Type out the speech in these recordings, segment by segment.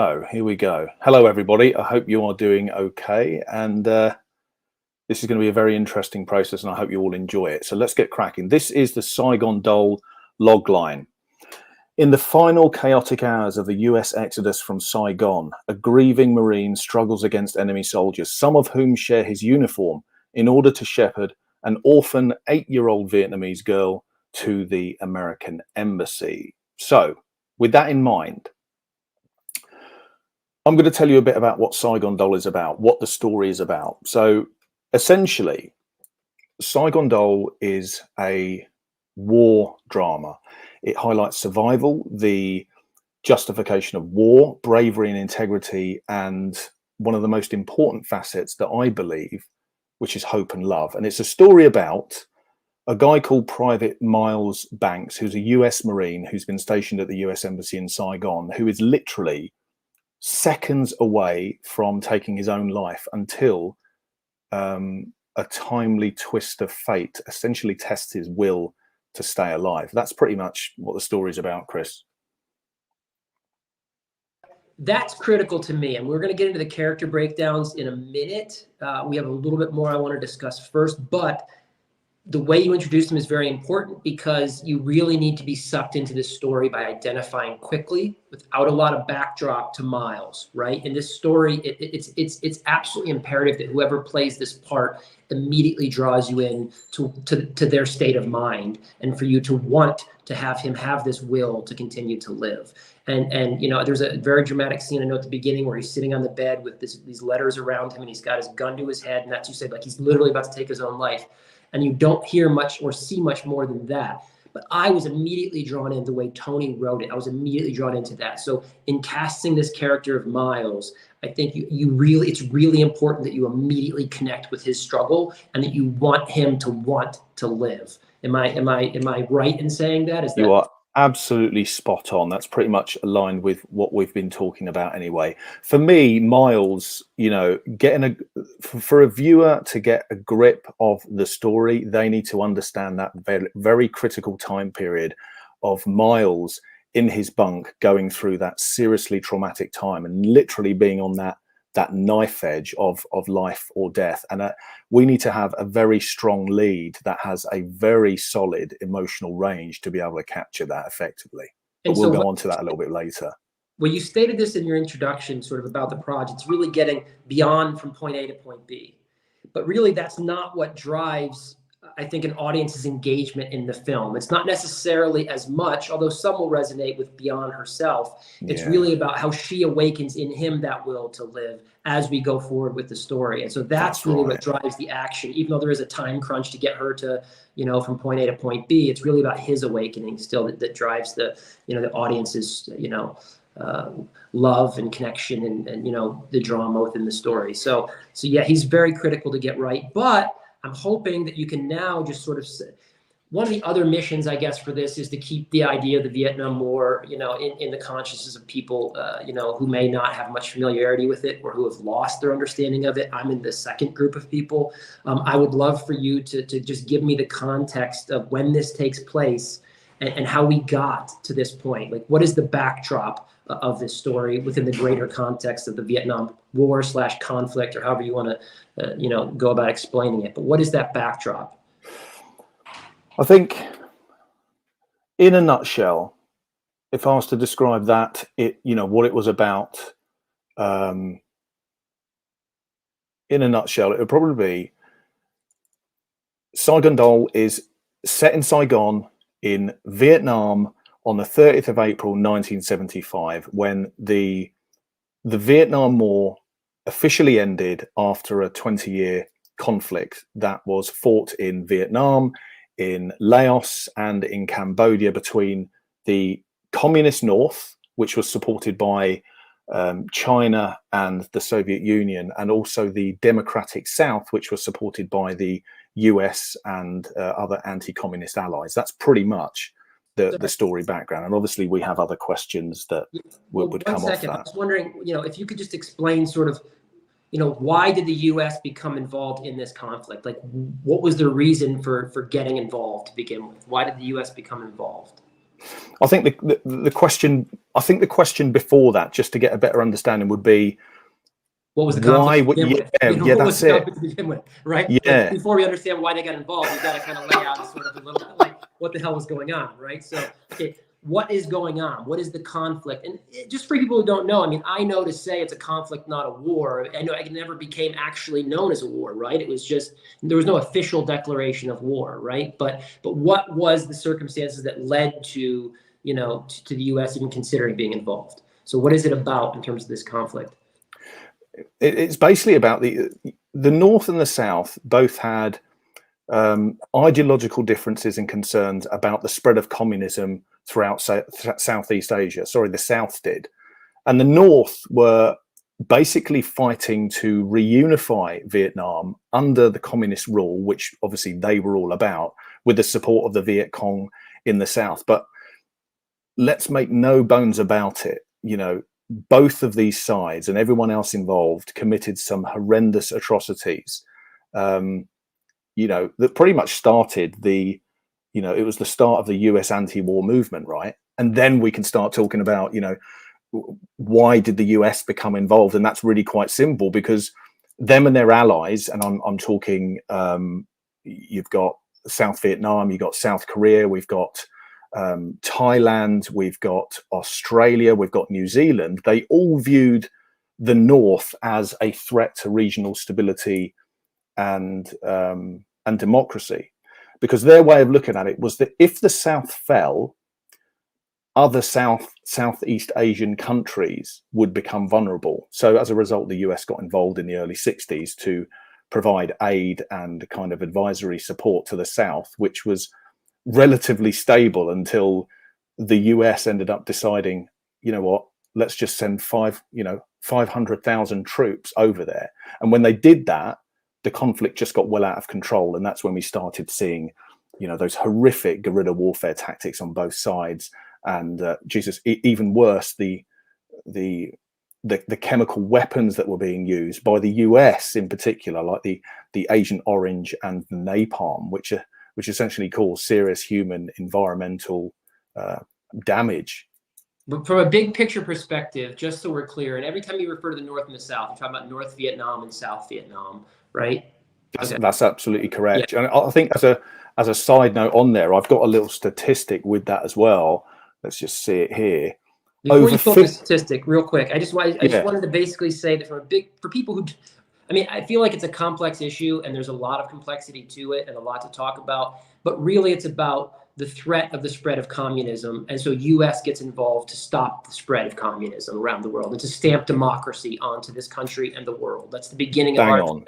So here we go. Hello, everybody. I hope you are doing okay. And this is going to be a very interesting process, and I hope you all enjoy it. So let's get cracking. This is the Saigon Doll logline. In the final chaotic hours of the US exodus from Saigon, a grieving Marine struggles against enemy soldiers, some of whom share his uniform, in order to shepherd an orphan 8-year-old Vietnamese girl to the American embassy. So with that in mind, I'm going to tell you a bit about what Saigon Doll is about, what the story is about. So essentially, Saigon Doll is a war drama. It highlights survival, the justification of war, bravery and integrity, and one of the most important facets that I believe, which is hope and love. And it's a story about a guy called Private Miles Banks, who's a US Marine who's been stationed at the US Embassy in Saigon, who is literally seconds away from taking his own life until a timely twist of fate essentially tests his will to stay alive. That's pretty much what the story is about, Chris. That's critical to me, and we're going to get into the character breakdowns in a minute. We have a little bit more I want to discuss first, but the way you introduce him is very important because you really need to be sucked into this story by identifying quickly without a lot of backdrop to Miles, right? In this story, it's absolutely imperative that whoever plays this part immediately draws you in to their state of mind, and for you to want to have him have this will to continue to live. And you know, there's a very dramatic scene I know at the beginning where he's sitting on the bed with these letters around him, and he's got his gun to his head, and that's, you said, like, he's literally about to take his own life. And you don't hear much or see much more than that. But I was immediately drawn in the way Tony wrote it. I was immediately drawn into that. So in casting this character of Miles, I think it's really important that you immediately connect with his struggle and that you want him to want to live. Am I right in saying that? Is that you are absolutely spot on. That's pretty much aligned with what we've been talking about anyway. For me, Miles, you know, for a viewer to get a grip of the story, they need to understand that very critical time period of Miles in his bunk going through that seriously traumatic time and literally being on that knife edge of life or death. And we need to have a very strong lead that has a very solid emotional range to be able to capture that effectively. But we'll go on to that a little bit later. Well, you stated this in your introduction, sort of about the project. It's really getting beyond from point A to point B. But really, that's not what drives, I think, an audience's engagement in the film. It's not necessarily as much, although some will resonate with Beyond herself. It's really about how she awakens in him that will to live as we go forward with the story. And so that's really what drives the action. Even though there is a time crunch to get her to, you know, from point A to point B, it's really about his awakening still that drives the, you know, the audience's, you know, love and connection and, you know, the drama within the story. So yeah, he's very critical to get right. But I'm hoping that you can now just sort of, one of the other missions, I guess, for this is to keep the idea of the Vietnam War, you know, in the consciousness of people, you know, who may not have much familiarity with it or who have lost their understanding of it. I'm in the second group of people. I would love for you to just give me the context of when this takes place and how we got to this point. Like, what is the backdrop of this story within the greater context of the Vietnam War / conflict, or however you want to, you know, go about explaining it. But what is that backdrop? I think, in a nutshell, if I was to describe that, you know, what it was about, in a nutshell, it would probably be Saigon Doll is set in Saigon in Vietnam on the 30th of April 1975, when the Vietnam War officially ended after a 20-year conflict that was fought in Vietnam, in Laos, and in Cambodia between the communist North, which was supported by China and the Soviet Union, and also the democratic South, which was supported by the US and other anti-communist allies. That's pretty much the story background. And obviously we have other questions that would come off that. I was wondering, you know, if you could just explain sort of, you know, why did the US become involved in this conflict? Like, what was the reason for getting involved to begin with? Why did the US become involved? I think the question, the question before that, just to get a better understanding, would be, what was the conflict to begin with? Yeah, what that's was the it. conflict to begin with, right? Yeah. Like, before we understand why they got involved, we've got to kind of lay out sort of a little like what the hell was going on, right? So, okay, what is going on? What is the conflict? And just for people who don't know, I mean, I know to say it's a conflict, not a war. I know it never became actually known as a war, right? It was just, there was no official declaration of war, right? But what was the circumstances that led to, you know, to the U.S. even considering being involved? So what is it about in terms of this conflict? It's basically about the North and the South both had ideological differences and concerns about the spread of communism throughout Southeast Asia. Sorry, the South did. And the North were basically fighting to reunify Vietnam under the communist rule, which obviously they were all about, with the support of the Viet Cong in the South. But let's make no bones about it, you know, both of these sides and everyone else involved committed some horrendous atrocities, you know, that pretty much started the, you know, it was the start of the US anti-war movement, right? And then we can start talking about, you know, why did the US become involved? And that's really quite simple, because them and their allies, and I'm talking, you've got South Vietnam, you've got South Korea, we've got Thailand, we've got Australia, we've got New Zealand. They all viewed the North as a threat to regional stability and democracy, because their way of looking at it was that if the South fell, other Southeast Asian countries would become vulnerable. So as a result, the US got involved in the early 60s to provide aid and kind of advisory support to the South, which was relatively stable until the US ended up deciding, you know what, let's just send 500,000 troops over there. And when they did that, the conflict just got well out of control. And that's when we started seeing, you know, those horrific guerrilla warfare tactics on both sides. And even worse, the chemical weapons that were being used by the US in particular, like the Agent Orange and the napalm, which essentially cause serious human environmental damage. But from a big picture perspective, just so we're clear, and every time you refer to the North and the South, you're talking about North Vietnam and South Vietnam, right? That's absolutely correct. Yeah. And I think as a side note on there, I've got a little statistic with that as well. Let's just see it here. Before you quote the statistic, real quick, I just wanted to basically say that for people who, I mean, I feel like it's a complex issue and there's a lot of complexity to it and a lot to talk about, but really it's about the threat of the spread of communism. And so US gets involved to stop the spread of communism around the world and to stamp democracy onto this country and the world. That's the beginning of our,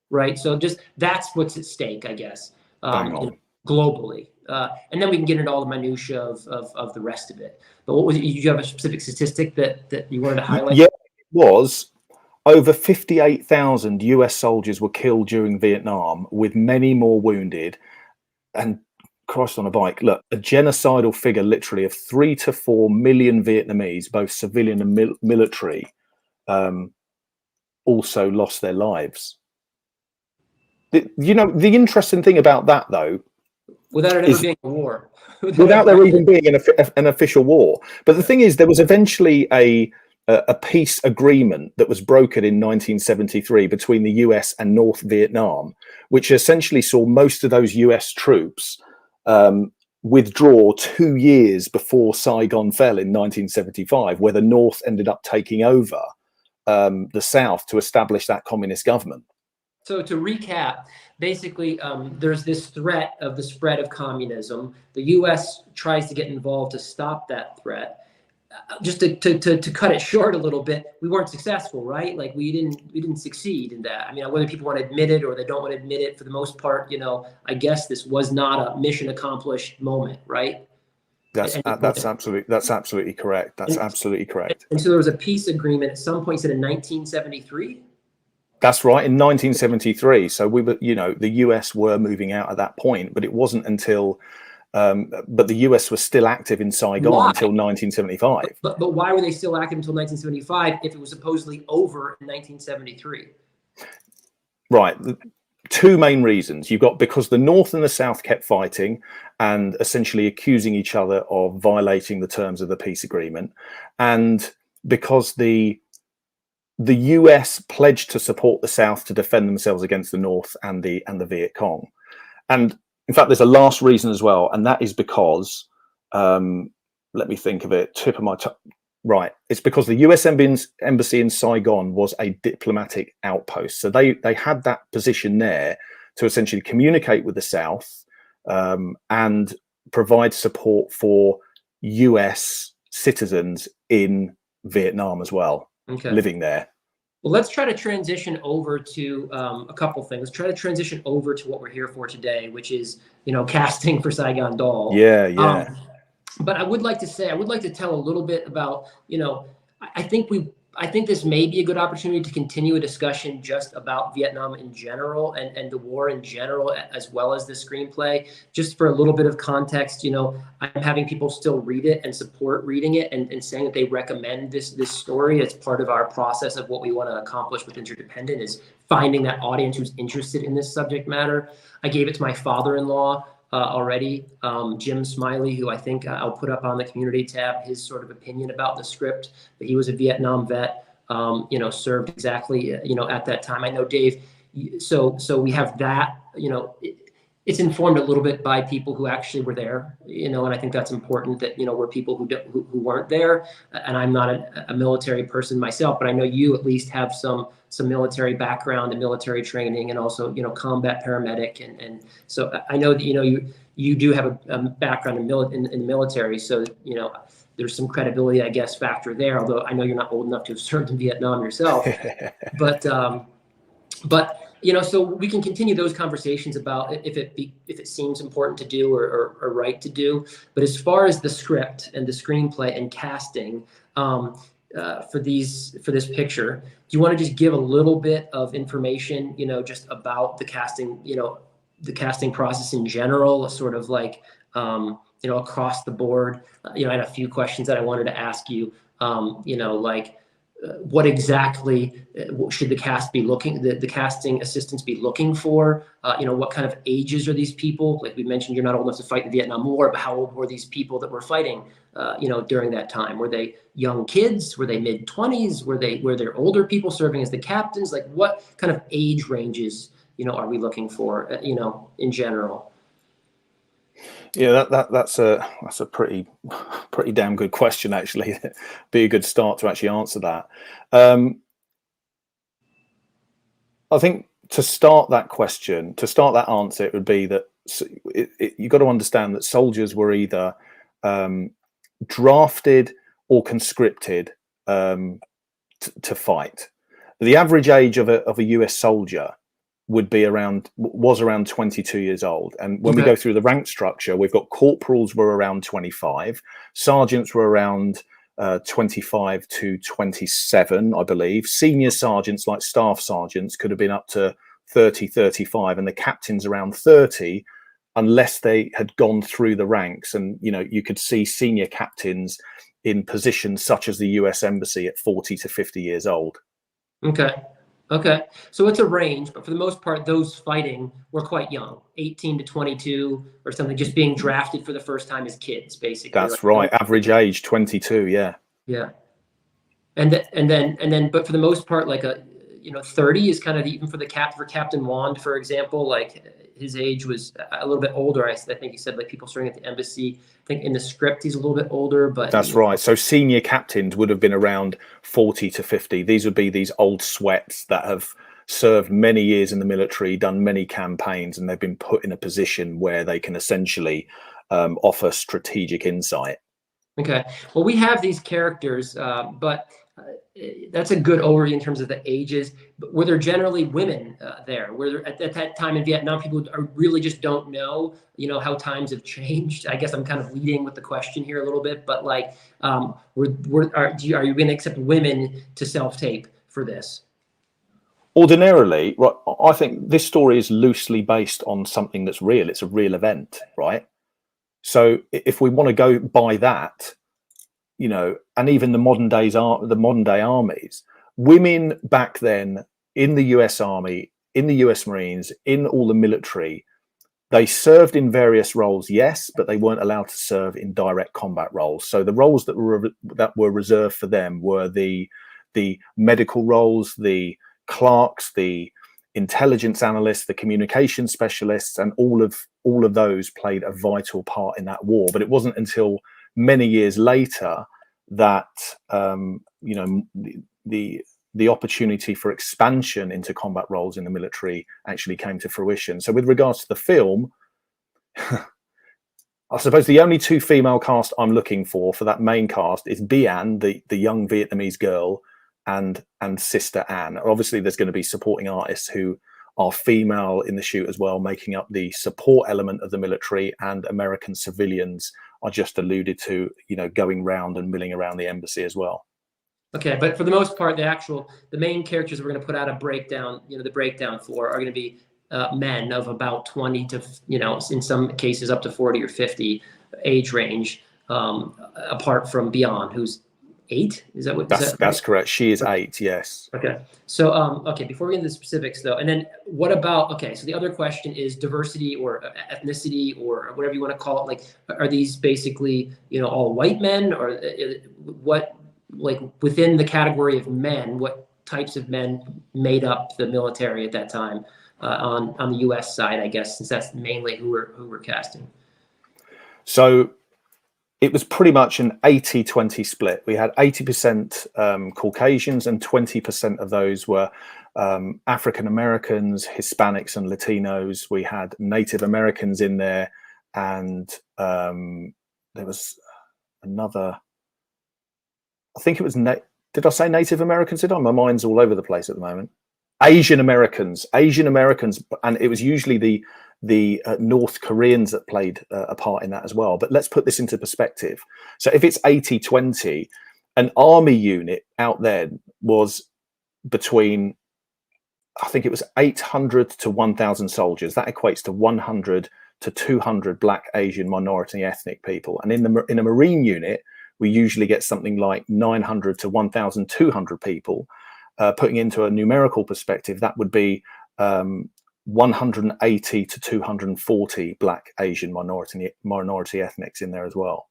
right? So just, that's what's at stake, I guess, globally. And then we can get into all the minutiae of the rest of it. But what was it? Did you have a specific statistic that you wanted to highlight? Yeah, it was over 58,000 US soldiers were killed during Vietnam, with many more wounded. And Christ on a bike, look, a genocidal figure literally of 3 to 4 million Vietnamese, both civilian and military, also lost their lives. You know, the interesting thing about that, though, without it ever being a war, without there even being an official war. But the thing is, there was eventually a peace agreement that was brokered in 1973 between the US and North Vietnam, which essentially saw most of those US troops withdraw 2 years before Saigon fell in 1975, where the North ended up taking over the South to establish that communist government. So to recap, basically, there's this threat of the spread of communism. The U.S. tries to get involved to stop that threat. Just to cut it short a little bit, we weren't successful, right? Like we didn't succeed in that. I mean, whether people want to admit it or they don't want to admit it, for the most part, you know, I guess this was not a mission accomplished moment, right? That's absolutely correct. That's absolutely correct. And so there was a peace agreement at some point, said in 1973. That's right, in 1973. So we were, you know, the US were moving out at that point, but it wasn't until, but the US was still active in Saigon until 1975. But why were they still active until 1975 if it was supposedly over in 1973? Right. two main reasons. You've got because the North and the South kept fighting and essentially accusing each other of violating the terms of the peace agreement, and because the US pledged to support the South to defend themselves against the North and the Viet Cong. And in fact, there's a last reason as well, and that is because, let me think of it, tip of my tongue. Right, it's because the US embassy in Saigon was a diplomatic outpost. So they had that position there to essentially communicate with the South and provide support for US citizens in Vietnam as well, living there. Well, let's try to transition over to a couple things. Let's try to transition over to what we're here for today, which is, casting for Saigon Doll. Yeah, yeah. But I would like to tell a little bit about, I think this may be a good opportunity to continue a discussion just about Vietnam in general and the war in general, as well as the screenplay. Just for a little bit of context, I'm having people still read it and support reading it and saying that they recommend this story. It's part of our process of what we want to accomplish with Interdependent, is finding that audience who's interested in this subject matter. I gave it to my father-in-law already, Jim Smiley, who I think I'll put up on the community tab, his sort of opinion about the script. But he was a Vietnam vet, served exactly, at that time. I know, Dave, so we have that, it's informed a little bit by people who actually were there, and I think that's important that, we're people who weren't there. And I'm not a military person myself, but I know you at least have some military background and military training, and also, combat paramedic. And so I know that, you do have a background in the military. So, there's some credibility, I guess, factor there, although I know you're not old enough to have served in Vietnam yourself. But so we can continue those conversations about if it seems important to do or right to do. But as far as the script and the screenplay and casting for this picture, do you want to just give a little bit of information, just about the casting, the casting process in general, sort of like, across the board? I had a few questions that I wanted to ask you, what exactly should the casting assistants be looking for? What kind of ages are these people? Like we mentioned, you're not old enough to fight the Vietnam War, but how old were these people that were fighting, during that time? Were they young kids? Were they mid-20s? Were there older people serving as the captains? Like what kind of age ranges, are we looking for, in general? Yeah, that's a pretty damn good question, actually. Be a good start to actually answer that. I think to start that answer, it would be that you've got to understand that soldiers were either drafted or conscripted to fight. The average age of a US soldier was around 22 years old. And when we go through the rank structure, we've got corporals were around 25, sergeants were around 25 to 27, I believe. Senior sergeants, like staff sergeants, could have been up to 30, 35, and the captains around 30, unless they had gone through the ranks. And you could see senior captains in positions such as the US Embassy at 40 to 50 years old. Okay. So it's a range, but for the most part, those fighting were quite young, 18 to 22 or something, just being drafted for the first time as kids, basically. That's right. Average age 22. Yeah. Yeah. And then, but for the most part, like 30 is kind of even for Captain Wand, for example, like his age was a little bit older. I think he said like people serving at the embassy. I think in the script he's a little bit older, but that's right. So senior captains would have been around 40 to 50. These would be these old sweats that have served many years in the military, done many campaigns, and they've been put in a position where they can essentially offer strategic insight. Okay. Well, we have these characters, but that's a good overview in terms of the ages. But were there generally women there? Were there at that time in Vietnam, people really just don't know, how times have changed? I guess I'm kind of leading with the question here a little bit, but like, are you going to accept women to self-tape for this? Ordinarily, right, I think this story is loosely based on something that's real. It's a real event, right? So if we want to go by that, and even the modern day armies, women back then in the US Army in the US Marines, in all the military. They served in various roles, yes, but they weren't allowed to serve in direct combat roles. So the roles that were reserved for them were the medical roles, the clerks, the intelligence analysts, the communication specialists, and all of those played a vital part in that war. But it wasn't until many years later that you know, the opportunity for expansion into combat roles in the military actually came to fruition. So with regards to the film, I suppose the only two female cast I'm looking for that main cast is Bian, the young Vietnamese girl, and Sister Anne. Obviously, there's going to be supporting artists who are female in the shoot as well, making up the support element of the military, and American civilians are just alluded to, you know, going round and milling around the embassy as well. Okay, but for the most part, the main characters we're going to put out a breakdown, you know, the breakdown for are going to be men of about 20 to, you know, in some cases up to 40 or 50 age range, apart from Beyond, who's 8. Is that what? That's correct. She is 8. Yes. Okay. So, okay. Before we get into the specifics, though, and then what about? Okay. So the other question is diversity or ethnicity or whatever you want to call it. Like, are these basically, you know, all white men, or what? Like within the category of men, what types of men made up the military at that time on the U.S. side? I guess, since that's mainly who we're casting. So it was pretty much an 80-20 split. We had 80% Caucasians, and 20% of those were African Americans, Hispanics, and Latinos. We had Native Americans in there, and there was another. I think it was. Did I say Native Americans? Did I? My mind's all over the place at the moment. Asian Americans, and it was usually the North Koreans that played a part in that as well. But let's put this into perspective. So if it's 80-20, an army unit out there was between, I think it was 800 to 1,000 soldiers. That equates to 100 to 200 Black, Asian, minority ethnic people. And in a Marine unit, we usually get something like 900 to 1,200 people. Putting into a numerical perspective, that would be 180 to 240 Black, Asian, minority ethnics in there as well.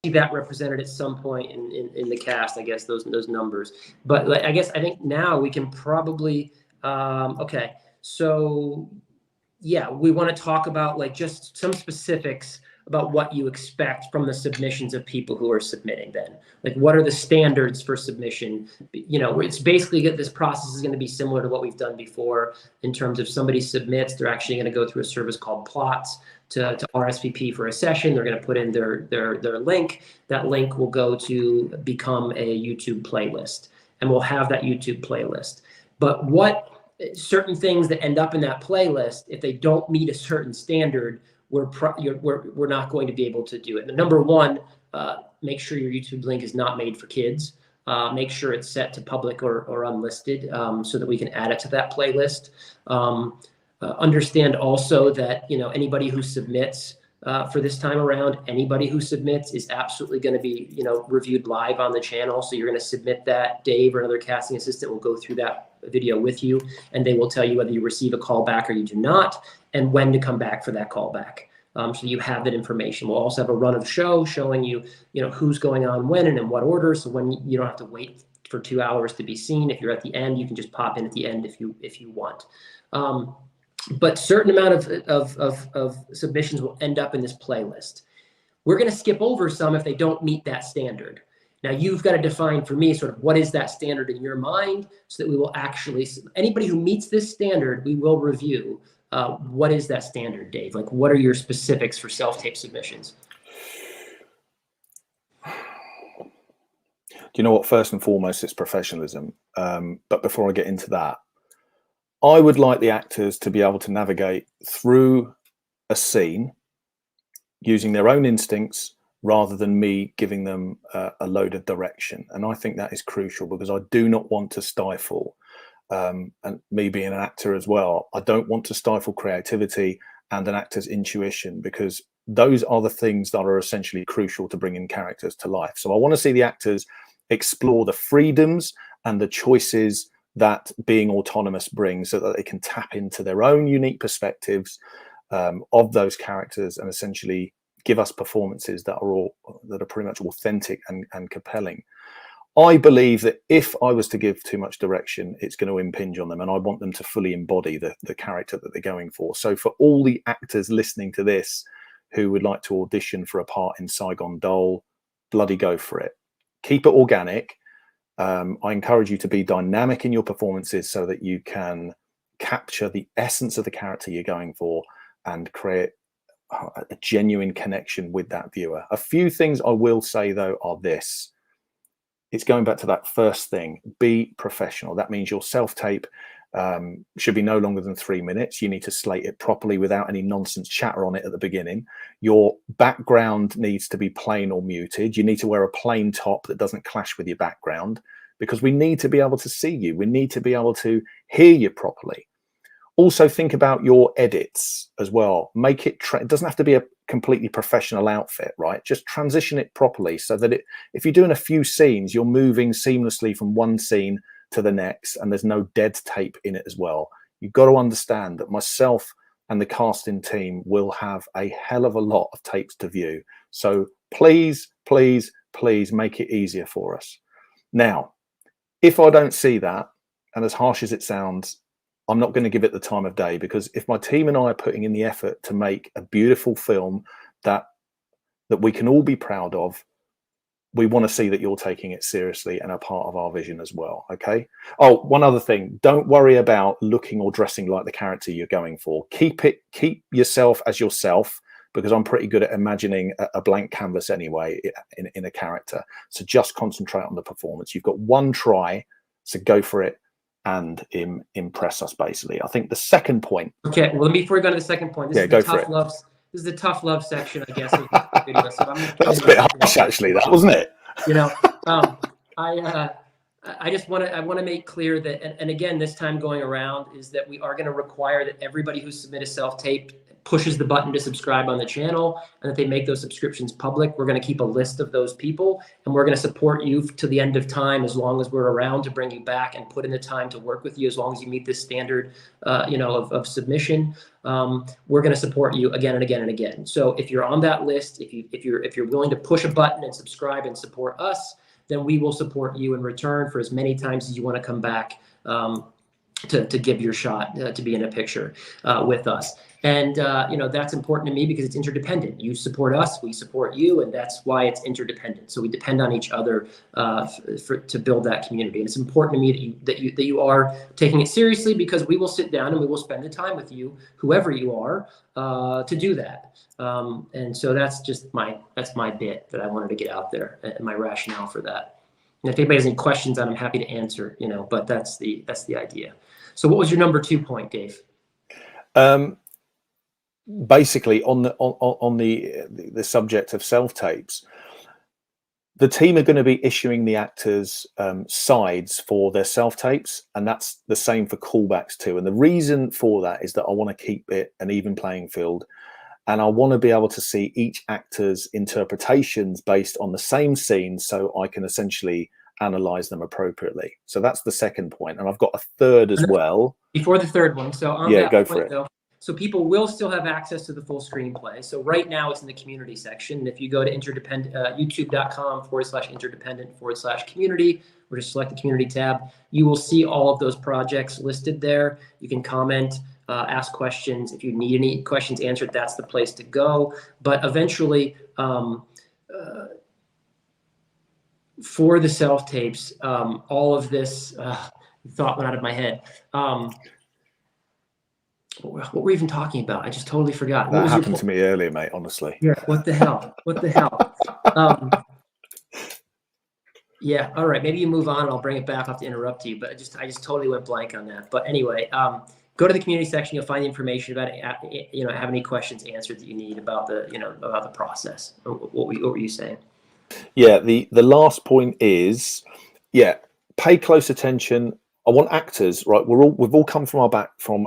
That represented at some point in the cast, I guess, those numbers. But like, I think now we can probably okay. So yeah, we want to talk about like just some specifics about what you expect from the submissions of people who are submitting. Then, like, what are the standards for submission? You know, it's basically this process is going to be similar to what we've done before in terms of somebody submits, they're actually going to go through a service called Plots to RSVP for a session. They're going to put in their link. That link will go to become a YouTube playlist, and we'll have that YouTube playlist. But what certain things that end up in that playlist, if they don't meet a certain standard, we're not going to be able to do it. And number one, make sure your YouTube link is not made for kids. Make sure it's set to public or unlisted so that we can add it to that playlist. Understand also that, you know, anybody who submits for this time around, anybody who submits is absolutely going to be, you know, reviewed live on the channel. So you're going to submit that. Dave or another casting assistant will go through that video with you, and they will tell you whether you receive a call back or you do not, and when to come back for that call back. So you have that information. We'll also have a run of show showing you, you know, who's going on when and in what order. So when you don't have to wait for 2 hours to be seen. If you're at the end, you can just pop in at the end if you want. But certain amount of submissions will end up in this playlist. We're going to skip over some if they don't meet that standard. Now you've got to define for me sort of what is that standard in your mind, so that we will actually, anybody who meets this standard, we will review. What is that standard, Dave? Like, what are your specifics for self-tape submissions? Do you know what? First and foremost, it's professionalism. But before I get into that, I would like the actors to be able to navigate through a scene using their own instincts rather than me giving them a load of direction. And I think that is crucial, because I do not want to stifle, and me being an actor as well, I don't want to stifle creativity and an actor's intuition, because those are the things that are essentially crucial to bringing characters to life. So I want to see the actors explore the freedoms and the choices that being autonomous brings, so that they can tap into their own unique perspectives of those characters and essentially give us performances that are pretty much authentic and compelling. I believe that if I was to give too much direction, it's going to impinge on them, and I want them to fully embody the character that they're going for. So for all the actors listening to this who would like to audition for a part in Saigon Doll, bloody go for it. Keep it organic. I encourage you to be dynamic in your performances so that you can capture the essence of the character you're going for and create a genuine connection with that viewer. A few things I will say, though, are this. It's going back to that first thing, be professional. That means your self-tape should be no longer than 3 minutes. You need to slate it properly without any nonsense chatter on it at the beginning. Your background needs to be plain or muted. You need to wear a plain top that doesn't clash with your background, because we need to be able to see you. We need to be able to hear you properly. Also think about your edits as well. Make it, it doesn't have to be a completely professional outfit, right? Just transition it properly so that if you're doing a few scenes, you're moving seamlessly from one scene to the next, and there's no dead tape in it as well. You've got to understand that myself and the casting team will have a hell of a lot of tapes to view. So please, please, please make it easier for us. Now, if I don't see that, and as harsh as it sounds, I'm not going to give it the time of day, because if my team and I are putting in the effort to make a beautiful film that we can all be proud of, we want to see that you're taking it seriously and a part of our vision as well. Okay. Oh, one other thing. Don't worry about looking or dressing like the character you're going for. Keep yourself as yourself, because I'm pretty good at imagining a blank canvas anyway in a character. So just concentrate on the performance. You've got one try, so go for it and impress us, basically. I think the second point. Okay, well, before we go to the second point, this is the tough love section, I guess, of the video. So That's a bit harsh, actually, that, wasn't it? You know, I just want to make clear that, and again, this time going around, is that we are going to require that everybody who submit a self-tape pushes the button to subscribe on the channel, and that they make those subscriptions public. We're going to keep a list of those people, and we're going to support you to the end of time, as long as we're around to bring you back and put in the time to work with you, as long as you meet this standard, of submission. We're going to support you again and again and again. So if you're on that list, if you're willing to push a button and subscribe and support us, then we will support you in return for as many times as you want to come back to give your shot to be in a picture with us. And, that's important to me because it's interdependent. You support us, we support you, and that's why it's interdependent. So we depend on each other to build that community. And it's important to me that you are taking it seriously, because we will sit down and we will spend the time with you, whoever you are, to do that. And so that's my bit that I wanted to get out there, and my rationale for that. And if anybody has any questions, I'm happy to answer, but that's the idea. So what was your number 2 point, Dave? Basically, on the subject of self-tapes, the team are going to be issuing the actors sides for their self-tapes, and that's the same for callbacks too. And the reason for that is that I want to keep it an even playing field, and I want to be able to see each actor's interpretations based on the same scene, so I can essentially analyze them appropriately. So that's the second point, and I've got a third as well. Before the third one, so on yeah, that go point, for it. though, so people will still have access to the full screenplay. So right now it's in the community section. And if you go to youtube.com/interdependent/community, or just select the community tab, you will see all of those projects listed there. You can comment, ask questions. If you need any questions answered, that's the place to go. But eventually, for the self-tapes, all of this thought went out of my head. What were we even talking about? I just totally forgot. That happened to me earlier, mate, honestly. Yeah, what the hell? What the hell? Yeah, all right. Maybe you move on and I'll bring it back. I'll have to interrupt you, but I just totally went blank on that. But anyway, go to the community section. You'll find the information about it. Have any questions answered that you need about about the process. What were you saying? Yeah, the last point is, pay close attention. I want actors, right? We've all come from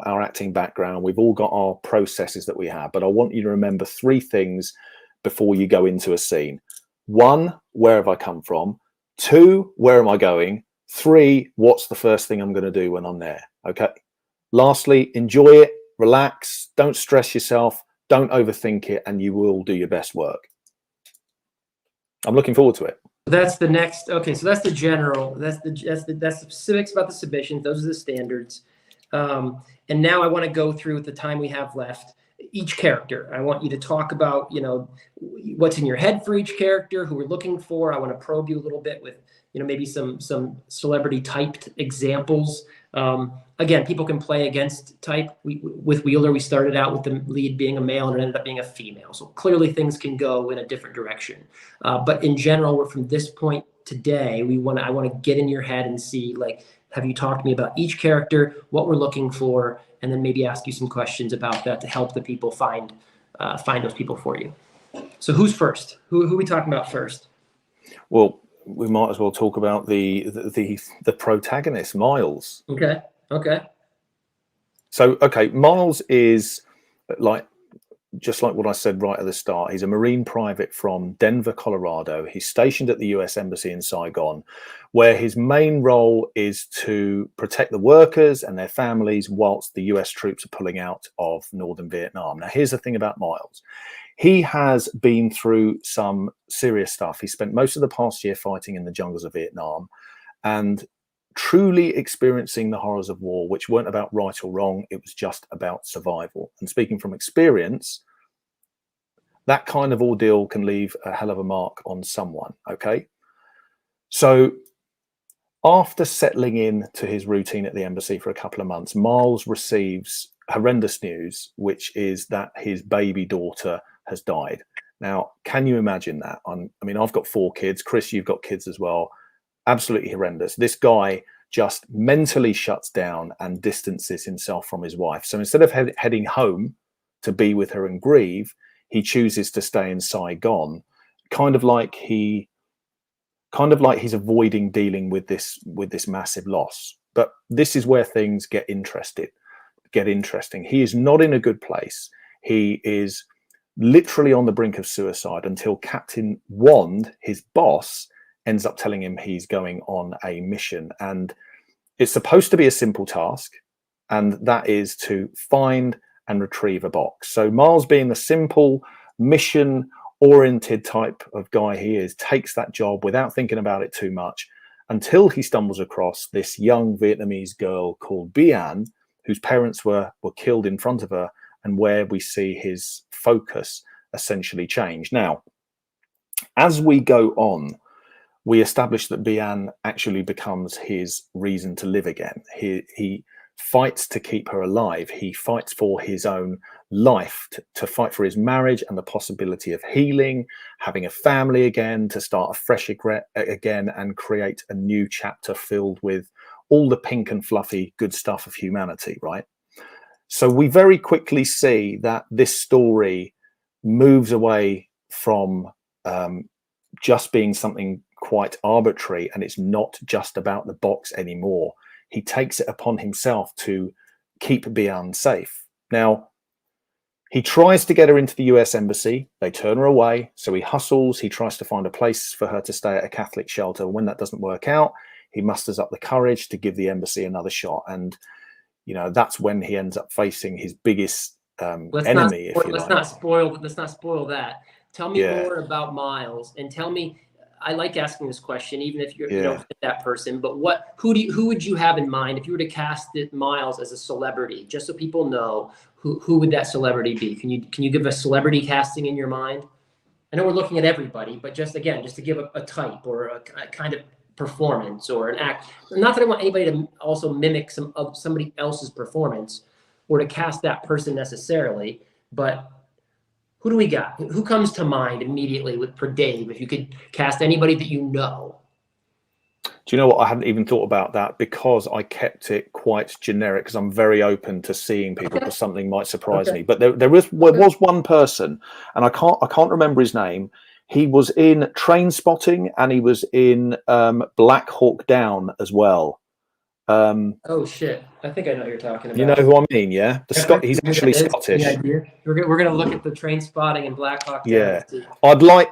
our acting background. We've all got our processes that we have, but I want you to remember 3 things before you go into a scene. 1, where have I come from? 2, where am I going? 3, what's the first thing I'm going to do when I'm there? Okay. Lastly, enjoy it, relax, don't stress yourself, don't overthink it, and you will do your best work. I'm looking forward to it. That's the next. Okay, so that's the general. That's the specifics about the submissions. Those are the standards. And now I want to go through with the time we have left each character. I want you to talk about, you know, what's in your head for each character, who we're looking for. I want to probe you a little bit with, you know, maybe some celebrity typed examples. Again, people can play against type. With Wheeler, we started out with the lead being a male and it ended up being a female. So clearly things can go in a different direction. But in general, from this point today, I want to get in your head and see, like, have you talked to me about each character, what we're looking for, and then maybe ask you some questions about that to help the people find those people for you. So who's first? Who are we talking about first? Well, we might as well talk about the protagonist, Miles. Okay. So, okay, Miles is just like what I said right at the start. He's a Marine private from Denver, Colorado. He's stationed at the US Embassy in Saigon, where his main role is to protect the workers and their families whilst the US troops are pulling out of northern Vietnam. Now, here's the thing about Miles. He has been through some serious stuff. He spent most of the past year fighting in the jungles of Vietnam and truly experiencing the horrors of war, which weren't about right or wrong. It was just about survival. And speaking from experience, that kind of ordeal can leave a hell of a mark on someone. Okay. So after settling in to his routine at the embassy for a couple of months, Miles receives horrendous news, which is that his baby daughter has died. Now, can you imagine that? I mean, I've got 4 kids. Chris, you've got kids as well. Absolutely horrendous. This guy just mentally shuts down and distances himself from his wife. So instead of heading home to be with her and grieve, he chooses to stay in Saigon, kind of like he's avoiding dealing with this massive loss. But this is where things get interesting. He is not in a good place. He is literally on the brink of suicide until Captain Wand, his boss, ends up telling him he's going on a mission. And it's supposed to be a simple task, and that is to find and retrieve a box. So Miles, being the simple, mission-oriented type of guy he is, takes that job without thinking about it too much until he stumbles across this young Vietnamese girl called Bian, whose parents were killed in front of her, and where we see his focus essentially change. Now, as we go on, we establish that Bian actually becomes his reason to live again. He fights to keep her alive. He fights for his own life, to fight for his marriage and the possibility of healing, having a family again, to start afresh again and create a new chapter filled with all the pink and fluffy good stuff of humanity, right? So we very quickly see that this story moves away from just being something quite arbitrary, and it's not just about the box anymore. He takes it upon himself to keep Bian safe. Now, he tries to get her into the US Embassy. They turn her away. So he hustles. He tries to find a place for her to stay at a Catholic shelter. When that doesn't work out, he musters up the courage to give the embassy another shot. And, you know, that's when he ends up facing his biggest enemy, if you like. Let's not spoil that. Tell me more about Miles, and tell me, I like asking this question, even if you don't fit that person, but who would you have in mind if you were to cast Miles as a celebrity, just so people know who would that celebrity be? Can you give a celebrity casting in your mind? I know we're looking at everybody, but just to give a type or a kind of performance or an act. Not that I want anybody to also mimic somebody else's performance or to cast that person necessarily, but who do we got? Who comes to mind immediately for Dave, if you could cast anybody that you know? Do you know what? I hadn't even thought about that, because I kept it quite generic, because I'm very open to seeing people, because something might surprise me. But there was one person, and I can't remember his name. He was in Train Spotting, and he was in Black Hawk Down as well. Oh shit! I think I know what you're talking about. You know who I mean? Yeah, he's actually Scottish. We're gonna look at the Train Spotting and Black Hawk Down. Yeah,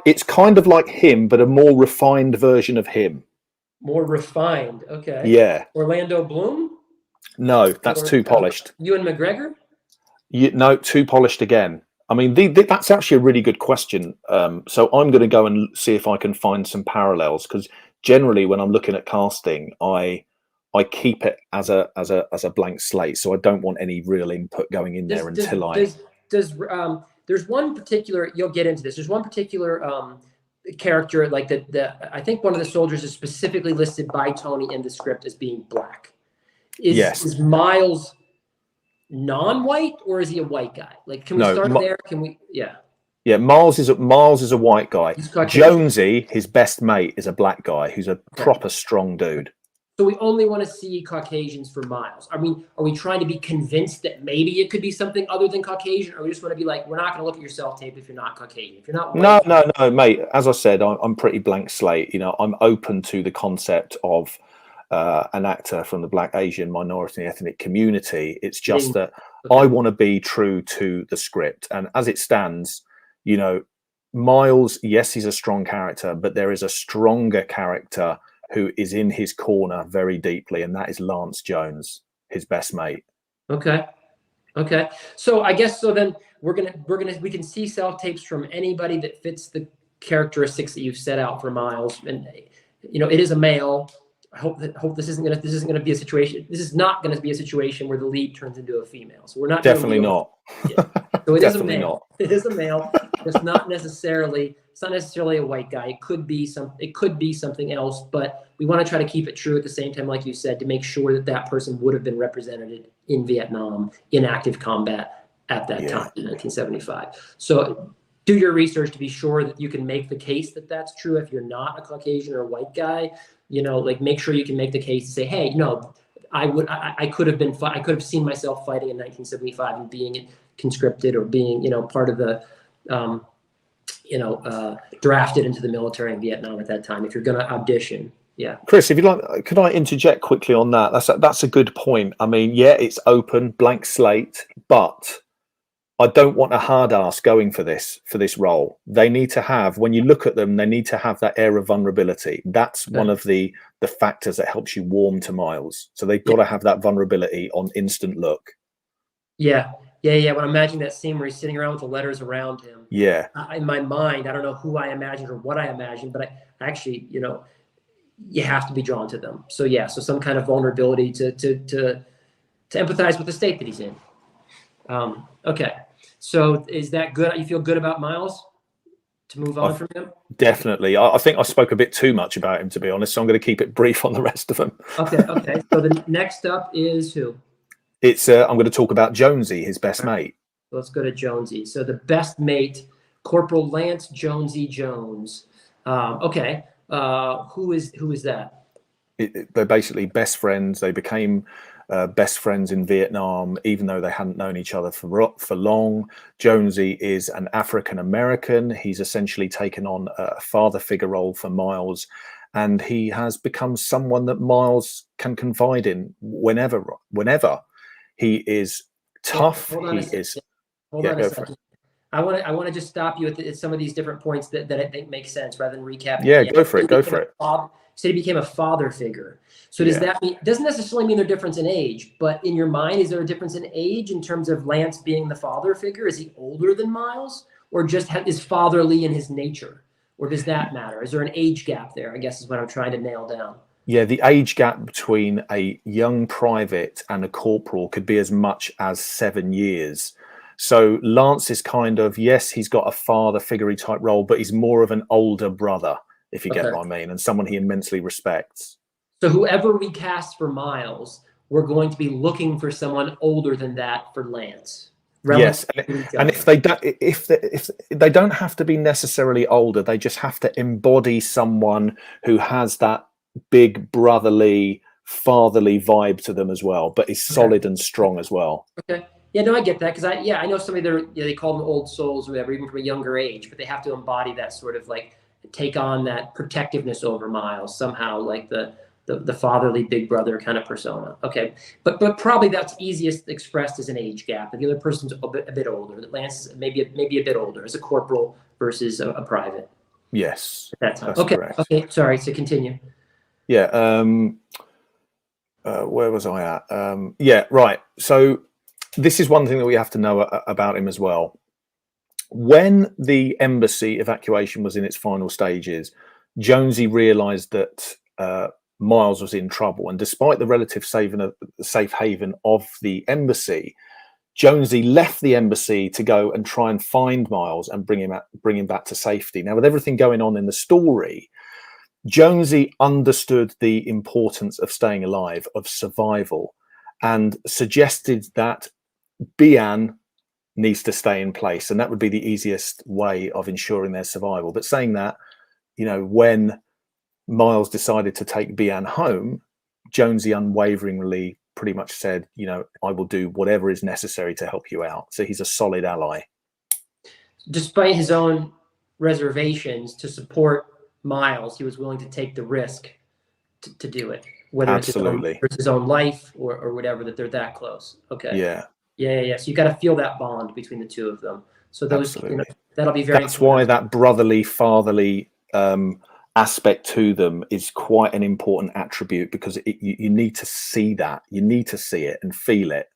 it's kind of like him, but a more refined version of him. More refined. Okay. Yeah. Orlando Bloom? No, that's Or too polished. Ewan McGregor? No, too polished again. I mean, that's actually a really good question. So I'm going to go and see if I can find some parallels, because generally when I'm looking at casting, I keep it as a blank slate. So I don't want any real input going in there until There's one particular, you'll get into this. There's one particular character, like I think one of the soldiers is specifically listed by Tony in the script as being black. Is Miles non-white, or is he a white guy? Like, can we start there? Can we? Yeah. Yeah, Miles is a white guy. Jonesy, his best mate, is a black guy who's a proper strong dude. So we only want to see Caucasians for Miles. I mean, are we trying to be convinced that maybe it could be something other than Caucasian, or we just want to be like, we're not going to look at your self-tape if you're not Caucasian, if you're not white? No, mate. As I said, I'm pretty blank slate. You know, I'm open to the concept of an actor from the Black, Asian, minority ethnic community. It's just that I want to be true to the script, and as it stands, you know, Miles, yes, he's a strong character, but there is a stronger character who is in his corner very deeply, and that is Lance Jones, his best mate. Okay. So I guess then we can see self-tapes from anybody that fits the characteristics that you've set out for Miles, and you know, it is a male. I hope this isn't gonna be a situation. This is not gonna be a situation where the lead turns into a female. So we're not definitely not. Yeah. So it is a male. Not. It is a male. It's not necessarily a white guy. It could be something else, but we want to try to keep it true at the same time, like you said, to make sure that person would have been represented in Vietnam in active combat at that time in 1975. So do your research to be sure that you can make the case that that's true. If you're not a Caucasian or a white guy, you know, like, make sure you can make the case to say, hey, no, I could have seen myself fighting in 1975 and being conscripted or being, you know, part of the, drafted into the military in Vietnam at that time. If you're going to audition. Yeah. Chris, if you'd like, could I interject quickly on that? That's a good point. I mean, yeah, it's open, blank slate, but I don't want a hard ass going for this role. They need to have, when you look at them, they need to have that air of vulnerability. That's one of the factors that helps you warm to Miles. So they've got to have that vulnerability on instant look. Yeah. When I'm imagining that scene where he's sitting around with the letters around him. Yeah. In my mind, I don't know who I imagined or what I imagined, but I actually, you know, you have to be drawn to them. So yeah, so some kind of vulnerability to empathize with the state that he's in. Okay. So is that good? You feel good about Miles to move on from him? Definitely. I think I spoke a bit too much about him, to be honest. So I'm going to keep it brief on the rest of them. Okay. So the next up is who? It's I'm going to talk about Jonesy, his best mate. Let's go to Jonesy. So the best mate, Corporal Lance Jonesy Jones. Okay. Who is that? They're basically best friends. They became best friends in Vietnam, even though they hadn't known each other for long. Jonesy is an African American. He's essentially taken on a father figure role for Miles, and he has become someone that Miles can confide in whenever. He is tough. Hold on a second. I want to just stop you at some of these different points that I think make sense rather than recapping. Yeah, go for it. So he became a father figure. So does that mean, doesn't necessarily mean there's a difference in age, but in your mind, is there a difference in age in terms of Lance being the father figure? Is he older than Miles, or just is fatherly in his nature? Or does that matter? Is there an age gap there, I guess is what I'm trying to nail down. Yeah, the age gap between a young private and a corporal could be as much as 7 years. So Lance is kind of, yes, he's got a father figure type role, but he's more of an older brother, if you get what I mean, and someone he immensely respects. So whoever we cast for Miles, we're going to be looking for someone older than that for Lance. Yes, and if they don't have to be necessarily older, they just have to embody someone who has that big brotherly, fatherly vibe to them as well, but is solid and strong as well. Okay. Yeah, no, I get that, because I know somebody they call them old souls or whatever, even from a younger age, but they have to embody that sort of like take on that protectiveness over Miles somehow, like the fatherly big brother kind of persona. Okay, but probably that's easiest expressed as an age gap. The other person's a bit older. That Lance is maybe a bit older as a corporal versus a private. Yes, at that time. Okay, correct. Okay, sorry. So continue. Yeah. Where was I at? Yeah, right. So this is one thing that we have to know about him as well. When the embassy evacuation was in its final stages, Jonesy realized that Miles was in trouble, and despite the relative safe haven of the embassy, Jonesy left the embassy to go and try and find Miles and bring him back to safety. Now, with everything going on in the story, Jonesy understood the importance of staying alive, of survival, and suggested that Bian needs to stay in place, and that would be the easiest way of ensuring their survival. But saying that, you know, when Miles decided to take Bian home, Jonesy unwaveringly pretty much said, you know, I will do whatever is necessary to help you out. So he's a solid ally. Despite his own reservations to support Miles, he was willing to take the risk to do it, whether Absolutely. it's his own life or whatever, that they're that close. Okay. Yeah. Yeah. So you got to feel that bond between the two of them. So those, you know, that'll be very. That's why that brotherly, fatherly aspect to them is quite an important attribute, because you need to see that. You need to see it and feel it.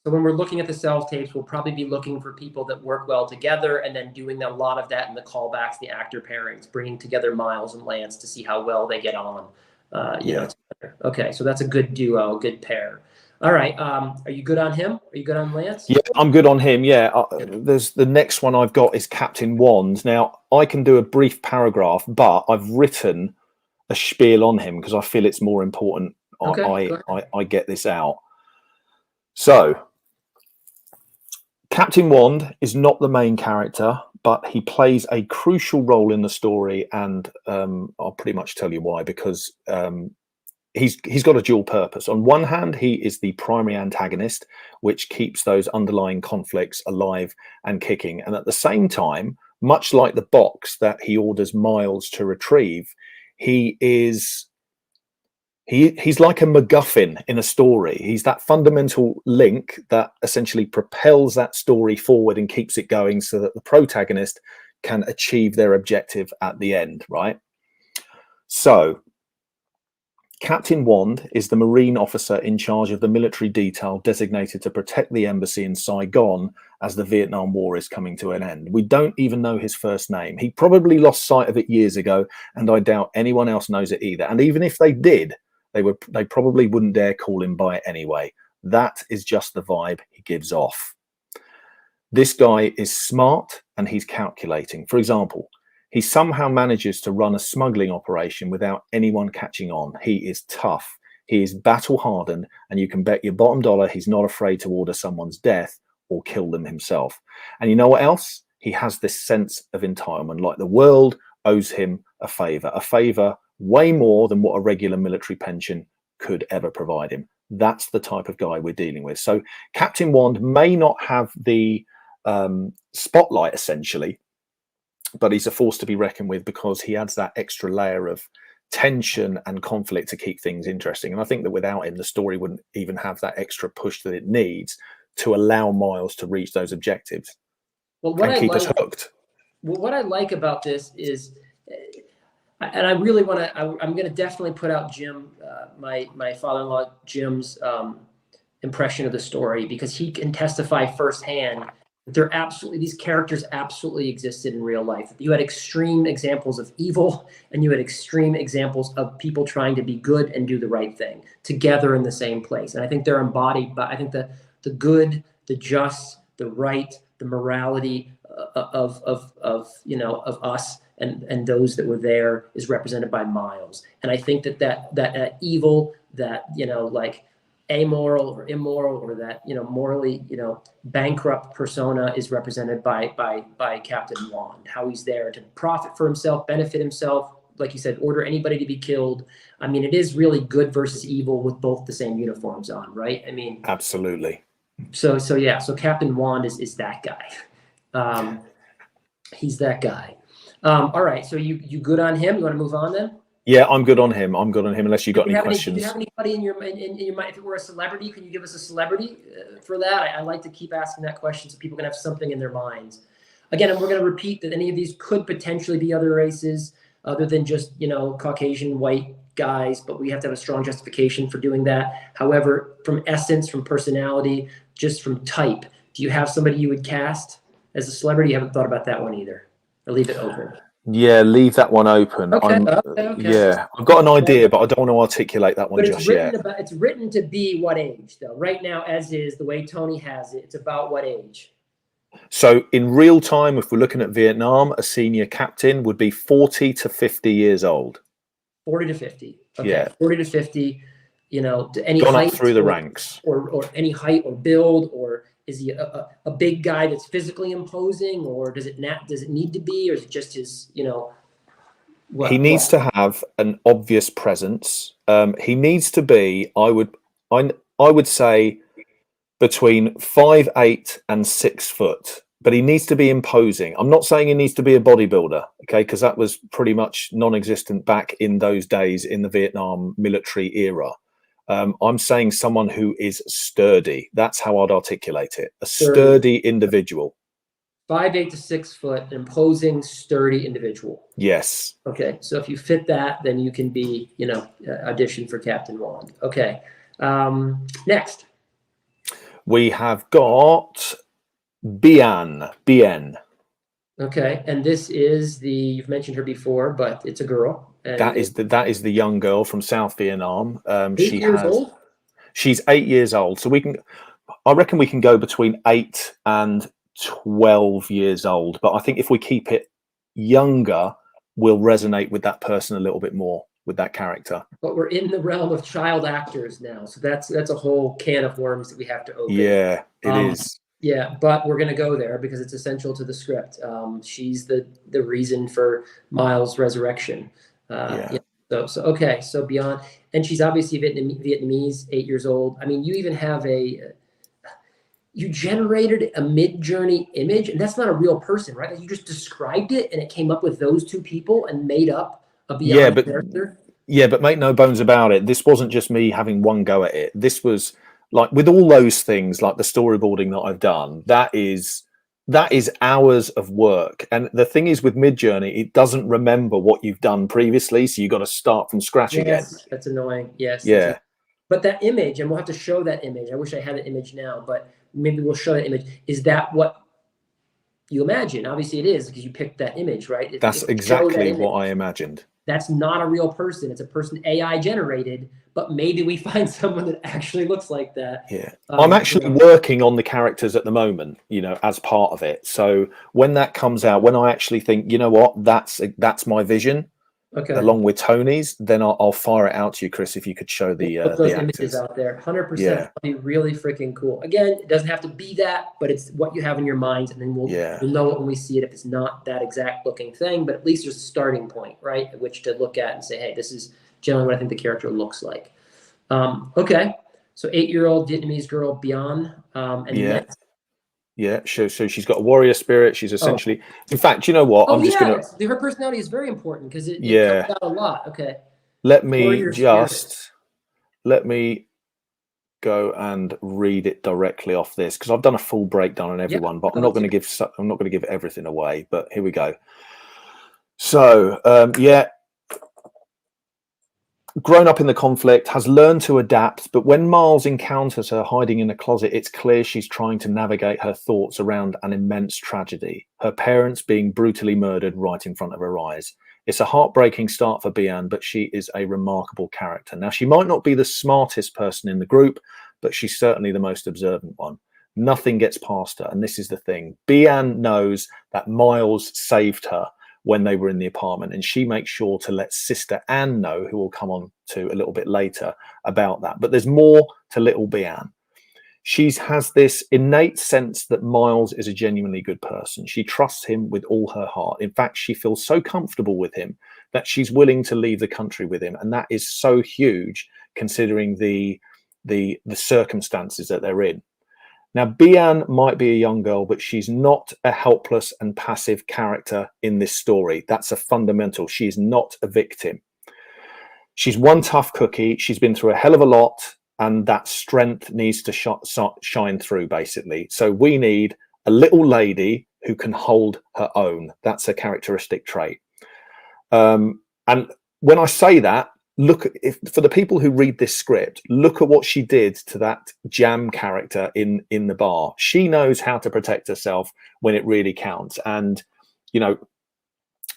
So when we're looking at the self-tapes, we'll probably be looking for people that work well together, and then doing a lot of that in the callbacks, the actor pairings, bringing together Miles and Lance to see how well they get on. You know, together. Okay, so that's a good duo, good pair. All right, are you good on him? Are you good on Lance? Yeah, I'm good on him. Yeah, there's the next one I've got is Captain Wand. Now, I can do a brief paragraph, but I've written a spiel on him because I feel it's more important. Okay, I get this out. So, Captain Wand is not the main character, but he plays a crucial role in the story, and I'll pretty much tell you why. Because he's got a dual purpose. On one hand, he is the primary antagonist, which keeps those underlying conflicts alive and kicking. And at the same time, much like the box that he orders Miles to retrieve, he's like a MacGuffin in a story. He's that fundamental link that essentially propels that story forward and keeps it going so that the protagonist can achieve their objective at the end, right? So Captain Wand is the Marine officer in charge of the military detail designated to protect the embassy in Saigon as the Vietnam War is coming to an end. We don't even know his first name. He probably lost sight of it years ago, and I doubt anyone else knows it either. And even if they did, they probably wouldn't dare call him by it anyway. That is just the vibe he gives off. This guy is smart and he's calculating. For example, he somehow manages to run a smuggling operation without anyone catching on. He is tough. He is battle hardened, and you can bet your bottom dollar he's not afraid to order someone's death or kill them himself. And you know what else? He has this sense of entitlement, like the world owes him a favor way more than what a regular military pension could ever provide him. That's the type of guy we're dealing with. So Captain Wand may not have the spotlight, essentially, but he's a force to be reckoned with because he adds that extra layer of tension and conflict to keep things interesting. And I think that without him, the story wouldn't even have that extra push that it needs to allow Miles to reach those objectives and keep us hooked. Well, what I like about this is, and I really want to, I'm going to definitely put out Jim, my father-in-law Jim's impression of the story, because he can testify firsthand that these characters absolutely existed in real life. You had extreme examples of evil, and you had extreme examples of people trying to be good and do the right thing together in the same place. And I think they're embodied by, I think the good, the just, the right, the morality of us and those that were there is represented by Miles. And I think that evil, that, like amoral or immoral, or that, morally, bankrupt persona is represented by Captain Wand. How he's there to profit for himself, benefit himself, like you said, order anybody to be killed. I mean, it is really good versus evil with both the same uniforms on, right? I mean, absolutely. So Captain Wand is that guy. He's that guy. All right, so you good on him? You want to move on then? Yeah, I'm good on him. I'm good on him. Unless you got any questions. Do you have anybody in your mind? If it were a celebrity, can you give us a celebrity for that? I like to keep asking that question so people can have something in their minds. Again, and we're going to repeat that any of these could potentially be other races other than just Caucasian, white, guys, but we have to have a strong justification for doing that. However, from essence, from personality, just from type, do you have somebody you would cast as a celebrity? You haven't thought about that one either, or leave it open? Yeah, leave that one open. Okay, okay. Yeah, I've got an idea, but I don't want to articulate that one But it's just written yet. about, it's written to be what age though? Right now, as is, the way Tony has it, it's about what age? So in real time, if we're looking at Vietnam, a senior captain would be 40 to 50 years old. 40 to 50. Okay, Yeah. 40 to 50. You know, to any Gone height up through the ranks, or any height or build, or is he a big guy that's physically imposing, or does it need to be, or is it just his, you know? he needs to have an obvious presence. He needs to be, I would say, between 5'8" and 6 foot, but he needs to be imposing. I'm not saying he needs to be a bodybuilder, okay, because that was pretty much non-existent back in those days in the Vietnam military era. I'm saying someone who is sturdy. That's how I'd articulate it. A sturdy individual. 5'8" to 6 foot, imposing, sturdy individual. Yes. Okay, so if you fit that, then you can be, you know, audition for Captain Wand. Okay, next. We have got Bien. Okay, and this is you've mentioned her before, but it's a girl. And that is the young girl from South Vietnam. 8 years old? She's 8 years old. So I reckon we can go between 8 and 12 years old. But I think if we keep it younger, we'll resonate with that person a little bit more, with that character. But we're in the realm of child actors now, so that's a whole can of worms that we have to open. Yeah, it is. Yeah, but we're going to go there because it's essential to the script. She's the reason for Miles' resurrection. Yeah. So okay, so beyond, and she's obviously Vietnamese, 8 years old. I mean, you even have you generated a Mid-Journey image, and that's not a real person, right? Like, you just described it, and it came up with those two people and made up a Beyond character. Yeah, but make no bones about it. This wasn't just me having one go at it. This was, like, with all those things, like the storyboarding that I've done, that is hours of work. And the thing is with Mid-Journey, it doesn't remember what you've done previously, so you got to start from scratch again. That's annoying. Yes. Yeah. But that image, and we'll have to show that image. I wish I had an image now, but maybe we'll show that image. Is that what you imagine? Obviously it is, because you picked that image, right? That's exactly what I imagined. That's not a real person. It's a person AI generated, but maybe we find someone that actually looks like that. Yeah. I'm actually working on the characters at the moment, you know, as part of it. So when that comes out, when I actually think, you know what, that's my vision, okay, along with Tony's, then I'll fire it out to you, Chris, if you could show the put those the images out there. 100%. Yeah. That'd be really freaking cool. Again, it doesn't have to be that, but it's what you have in your mind, and then we'll know it when we see it if it's not that exact looking thing, but at least there's a starting point, right, at which to look at and say, hey, this is generally what I think the character looks like. Okay, so 8-year-old Vietnamese girl, Beyond, and next. Yeah, so she's got a warrior spirit. She's essentially, in fact, you know what? I'm just gonna. Her personality is very important because it comes out a lot. Okay. Let me go and read it directly off this, because I've done a full breakdown on everyone, but I'm not going to give everything away. But here we go. So grown up in the conflict, has learned to adapt, but when Miles encounters her hiding in a closet, it's clear she's trying to navigate her thoughts around an immense tragedy, her parents being brutally murdered right in front of her eyes. It's a heartbreaking start for Bian, but she is a remarkable character. Now, she might not be the smartest person in the group, but she's certainly the most observant one. Nothing gets past her, and this is the thing. Bian knows that Miles saved her when they were in the apartment, and she makes sure to let Sister Anne know, who we'll come on to a little bit later, about that. But there's more to little Bian. She has this innate sense that Miles is a genuinely good person. She trusts him with all her heart. In fact, she feels so comfortable with him that she's willing to leave the country with him, and that is so huge considering the circumstances that they're in. Now, Bian might be a young girl, but she's not a helpless and passive character in this story. That's a fundamental. She is not a victim. She's one tough cookie. She's been through a hell of a lot, and that strength needs to shine through, basically. So we need a little lady who can hold her own. That's a characteristic trait. And when I say that, look at, if for the people who read this script, look at what she did to that Jam character in the bar. She knows how to protect herself when it really counts. And, you know,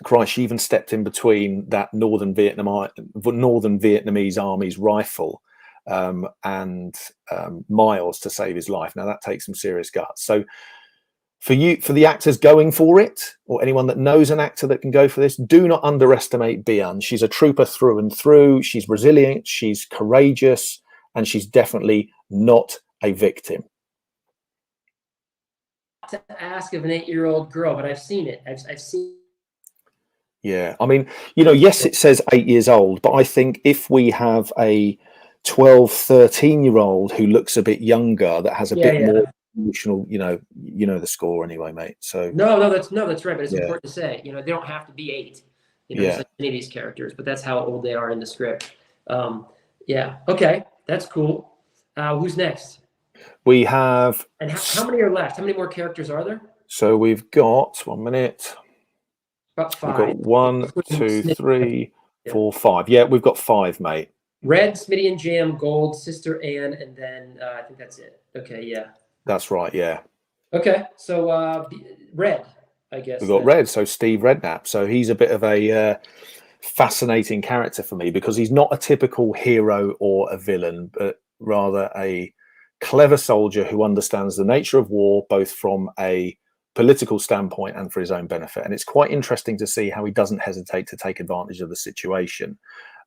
Christ, she even stepped in between that northern Vietnamese army's rifle and Miles to save his life. Now that takes some serious guts. So for the actors going for it, or anyone that knows an actor that can go for this, do not underestimate Bian. She's a trooper through and through. She's resilient, she's courageous, and she's definitely not a victim. To ask of an 8-year-old girl, but I've seen it. I've seen. Yeah, I mean, you know, yes, it says 8 years old, but I think if we have a 12, 13-year-old who looks a bit younger, that has a bit more emotional, you know the score anyway, mate. So no, that's right, but it's important to say, you know, they don't have to be 8, you know, like any of these characters, but that's how old they are in the script. Okay, that's cool. Who's next? We have, and how many are left? How many more characters are there? So we've got 1 minute. About 5. We've got 1, 2, 3, 4, 5. Yeah, we've got 5, mate. Red, Smitty and Jam, Gold, Sister Ann, and then I think that's it. Okay, yeah. That's right, yeah. Okay, so Red, I guess. We've got Red, so Steve Redknapp. So he's a bit of a fascinating character for me, because he's not a typical hero or a villain, but rather a clever soldier who understands the nature of war, both from a political standpoint and for his own benefit. And it's quite interesting to see how he doesn't hesitate to take advantage of the situation.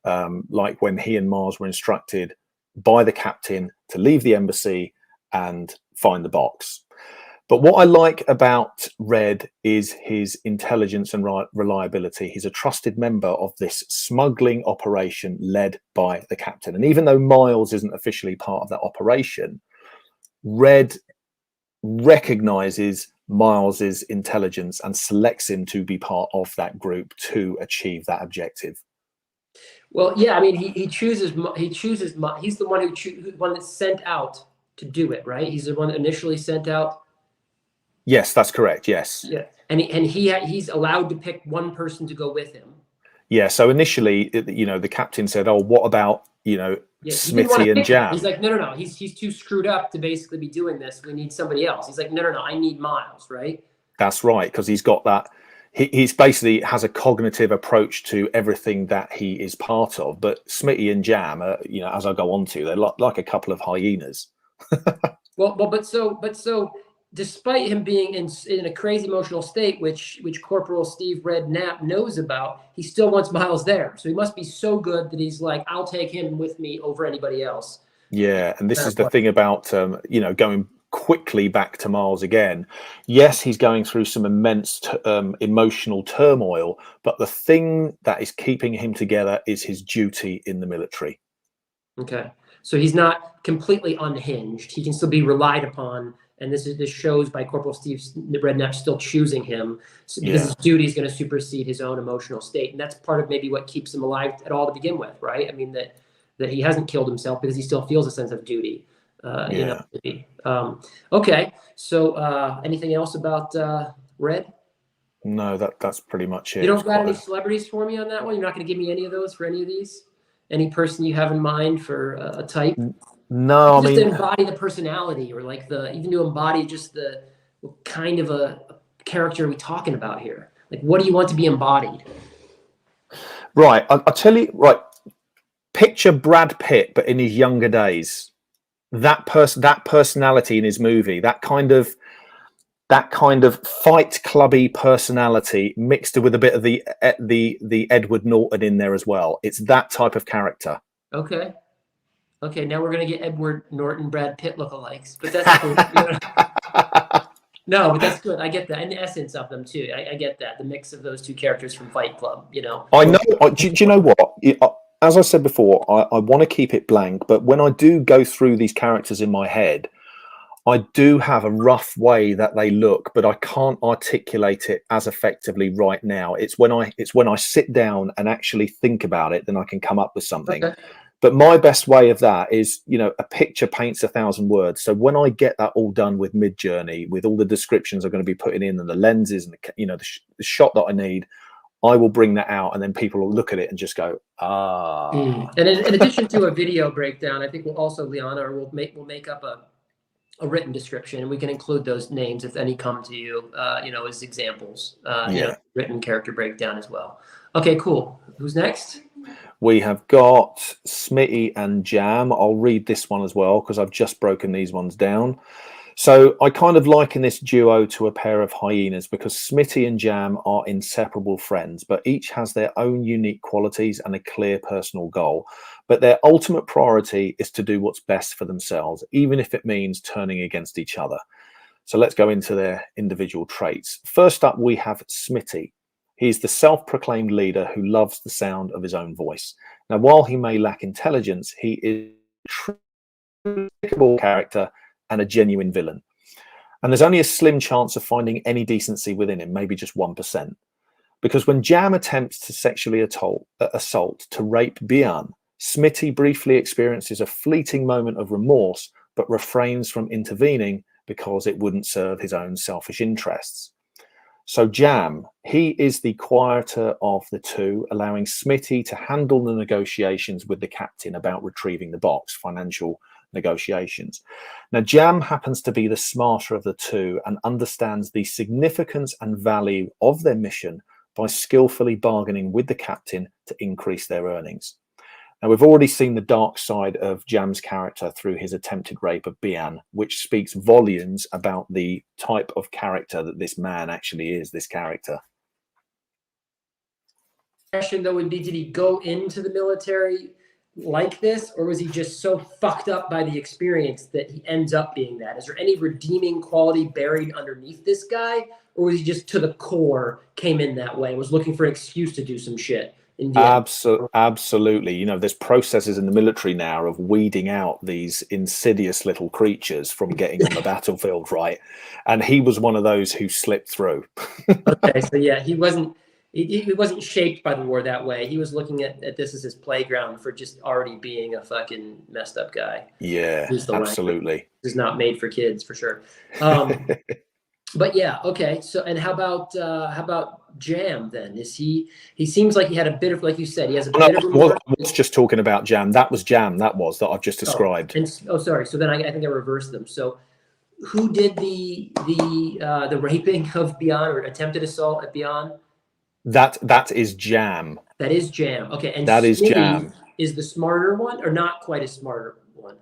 Like when he and Mars were instructed by the captain to leave the embassy and find the box. But what I like about Red is his intelligence and reliability. He's a trusted member of this smuggling operation led by the captain. And even though Miles isn't officially part of that operation, Red recognizes Miles's intelligence and selects him to be part of that group to achieve that objective. Well, yeah, I mean, he chooses. He's the one that's sent out to do it, right? He's the one that initially sent out. Yes, that's correct. Yes. Yeah, and he's allowed to pick one person to go with him. Yeah. So initially, you know, the captain said, "Oh, what about, you know, Smitty and Jam?" He's like, no. He's too screwed up to basically be doing this. We need somebody else. He's like, no. I need Miles, right? That's right, because he's got that. He's basically has a cognitive approach to everything that he is part of. But Smitty and Jam, you know, as I go on to, they're like a couple of hyenas. But so. Despite him being in a crazy emotional state, which Corporal Steve Redknapp knows about, he still wants Miles there. So he must be so good that he's like, I'll take him with me over anybody else. Yeah, and this is the thing about, you know, going quickly back to Miles again. Yes, he's going through some immense emotional turmoil, but the thing that is keeping him together is his duty in the military. Okay, so he's not completely unhinged. He can still be relied upon. And this shows by Corporal Steve Redknapp still choosing him, because his duty is going to supersede his own emotional state, and that's part of maybe what keeps him alive at all to begin with, right? I mean that he hasn't killed himself because he still feels a sense of duty. You know. Okay, so anything else about Red? No, that's pretty much it. You don't got any celebrities for me on that one? You're not going to give me any of those for any of these? Any person you have in mind for a type? No, just to embody the personality, or like even to embody just the kind of a character we're talking about here. Like, what do you want to be embodied? Right, I'll tell you. Right, picture Brad Pitt, but in his younger days. That personality in his movie, that kind of fight clubby personality mixed with a bit of the Edward Norton in there as well. It's that type of character. Okay, now we're gonna get Edward Norton, Brad Pitt lookalikes, but that's cool. You know? No, but that's good. I get that, and the essence of them too. I get that, the mix of those two characters from Fight Club. You know. I know. Do you know what? As I said before, I want to keep it blank, but when I do go through these characters in my head, I do have a rough way that they look, but I can't articulate it as effectively right now. It's when I sit down and actually think about it, then I can come up with something. Okay. But my best way of that is, you know, a picture paints 1,000 words. So when I get that all done with Midjourney, with all the descriptions I'm going to be putting in and the lenses and the shot that I need, I will bring that out, and then people will look at it and just go, ah. And in addition to a video breakdown, I think we'll also, Liana, we'll make up a written description, and we can include those names if any come to you, you know, as examples. You know, written character breakdown as well. Okay, cool. Who's next? We have got Smitty and Jam. I'll read this one as well because I've just broken these ones down. So I kind of liken this duo to a pair of hyenas because Smitty and Jam are inseparable friends, but each has their own unique qualities and a clear personal goal. But their ultimate priority is to do what's best for themselves, even if it means turning against each other. So let's go into their individual traits. First up, we have Smitty. He's the self-proclaimed leader who loves the sound of his own voice. Now, while he may lack intelligence, he is a despicable character and a genuine villain. And there's only a slim chance of finding any decency within him, maybe just 1%. Because when Jam attempts to sexually assault to rape Bian, Smitty briefly experiences a fleeting moment of remorse, but refrains from intervening because it wouldn't serve his own selfish interests. So Jam, he is the quieter of the two, allowing Smitty to handle the negotiations with the captain about retrieving the box, financial negotiations. Now, Jam happens to be the smarter of the two and understands the significance and value of their mission by skillfully bargaining with the captain to increase their earnings. Now, we've already seen the dark side of Jam's character through his attempted rape of Bian, which speaks volumes about the type of character that this man actually is, this character. Question, though, would be, did he go into the military like this, or was he just so fucked up by the experience that he ends up being that? Is there any redeeming quality buried underneath this guy, or was he just to the core came in that way and was looking for an excuse to do some shit? Absolutely. You know, there's processes in the military now of weeding out these insidious little creatures from getting on the battlefield, right? And he was one of those who slipped through. Okay, so yeah, he wasn't shaped by the war that way. He was looking at this as his playground for just already being a fucking messed up guy. Yeah, absolutely. This is not made for kids, for sure. But yeah, okay. So, and how about Jam then? Is he seems like he had a bit of, like you said, he has a bit of remorse. I was just talking about Jam. That was Jam. That I've just described. Sorry. So then I think I reversed them. So who did the raping of Bian or attempted assault at Bian? That is Jam. That is Jam. Okay. And that is Jam. Is the smarter one or not quite as smarter one?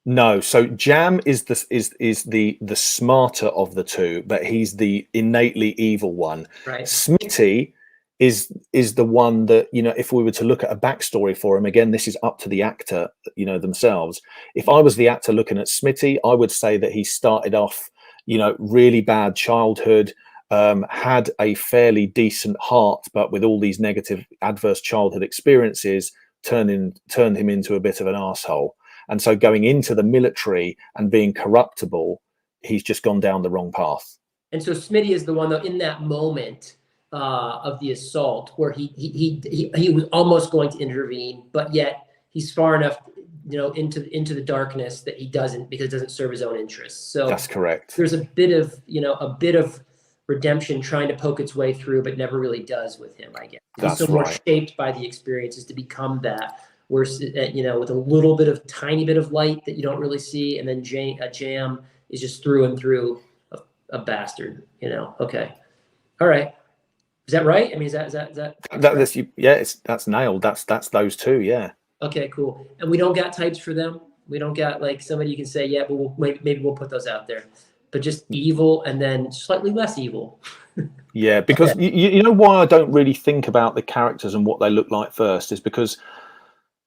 No, so Jam is the smarter of the two, but he's the innately evil one. Right. Smitty is the one that, you know, if we were to look at a backstory for him, again, this is up to the actor, you know, themselves. If I was the actor looking at Smitty, I would say that he started off, you know, really bad childhood, had a fairly decent heart, but with all these negative, adverse childhood experiences, turned him into a bit of an asshole. And so going into the military and being corruptible, he's just gone down the wrong path. And so Smitty is the one, though, in that moment of the assault where he was almost going to intervene, but yet he's far enough, you know, into the darkness that he doesn't, because it doesn't serve his own interests. So that's correct. There's a bit of redemption trying to poke its way through, but never really does with him, I guess. That's so more shaped by the experiences to become that. Where, you know, with a little bit of tiny bit of light that you don't really see, and then Jam is just through and through a bastard, you know. Okay, all right, is that right? I mean, is that that's nailed. That's those two, yeah. Okay, cool. And we don't got types for them. We don't got like somebody you can say, yeah, but maybe we'll put those out there. But just evil and then slightly less evil. Yeah, because you know why I don't really think about the characters and what they look like first is because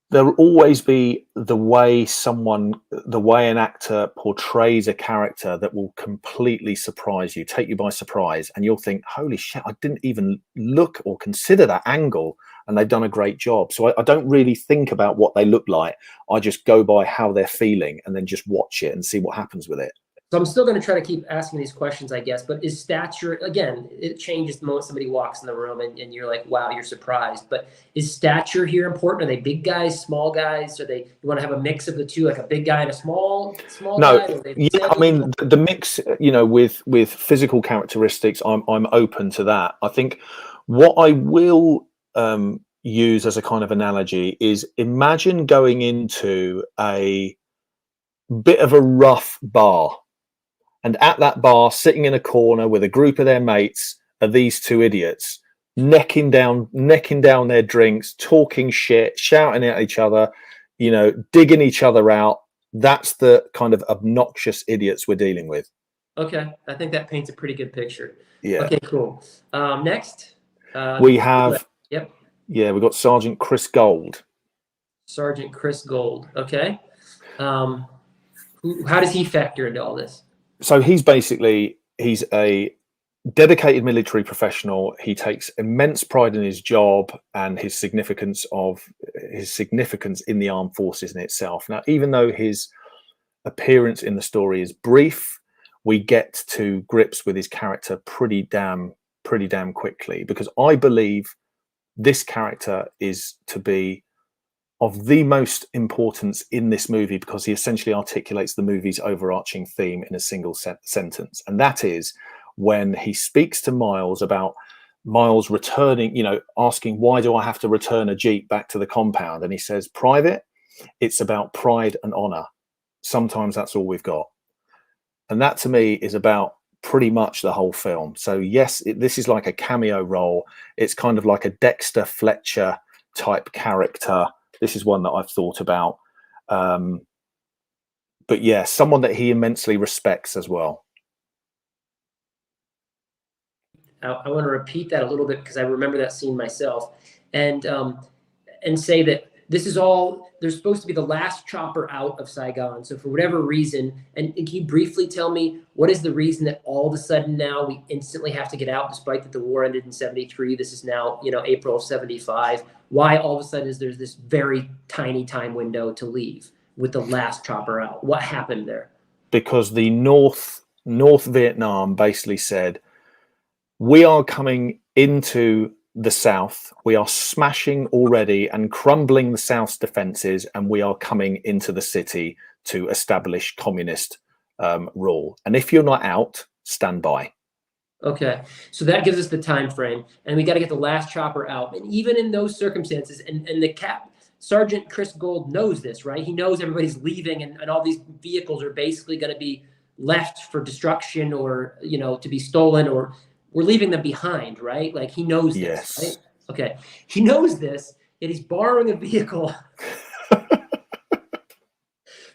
there'll always be the way an actor portrays a character that will completely surprise you, take you by surprise, and you'll think, holy shit, I didn't even look or consider that angle, and they've done a great job. So I don't really think about what they look like. I just go by how they're feeling and then just watch it and see what happens with it. So I'm still going to try to keep asking these questions, I guess, but is stature, again, it changes the moment somebody walks in the room and you're like, wow, you're surprised. But is stature here important? Are they big guys, small guys? You want to have a mix of the two, like a big guy and a small guy? Yeah, I mean, the mix, you know, with physical characteristics, I'm open to that. I think What I will use as a kind of analogy is, imagine going into a bit of a rough bar, and at that bar, sitting in a corner with a group of their mates, are these two idiots necking down their drinks, talking shit, shouting at each other, you know, digging each other out. That's the kind of obnoxious idiots we're dealing with. Okay, I think that paints a pretty good picture. Yeah. Okay, cool. Next, We have, yep, yeah, we've got Sergeant Chris Gold. Sergeant Chris Gold. Okay, how does he factor into all this? So he's a dedicated military professional. He takes immense pride in his job and his significance in the armed forces in itself. Now, even though his appearance in the story is brief, we get to grips with his character pretty damn quickly, because I believe this character is to be of the most importance in this movie, because he essentially articulates the movie's overarching theme in a single sentence. And that is when he speaks to Miles about Miles returning, you know, asking, why do I have to return a Jeep back to the compound? And he says, Private, it's about pride and honor. Sometimes that's all we've got. And that to me is about pretty much the whole film. So yes, this is like a cameo role. It's kind of like a Dexter Fletcher type character. This is one that I've thought about. But yeah, someone that he immensely respects as well. I want to repeat that a little bit because I remember that scene myself, and say that this is all, they're supposed to be the last chopper out of Saigon. So for whatever reason, and can you briefly tell me what is the reason that all of a sudden now we instantly have to get out, despite that the war ended in 73? This is now, you know, April of 75. Why all of a sudden is there's this very tiny time window to leave with the last chopper out? What happened there? Because the North Vietnam basically said, we are coming into the South. We are smashing already and crumbling the South's defenses, and we are coming into the city to establish communist rule. And if you're not out, stand by. Okay, so that gives us the time frame, and we got to get the last chopper out. And even in those circumstances, and the Sergeant Chris Gold knows this, right? He knows everybody's leaving, and all these vehicles are basically going to be left for destruction, or, you know, to be stolen, or we're leaving them behind, right? Like, he knows this, yes. right? Okay, he knows this, and he's borrowing a vehicle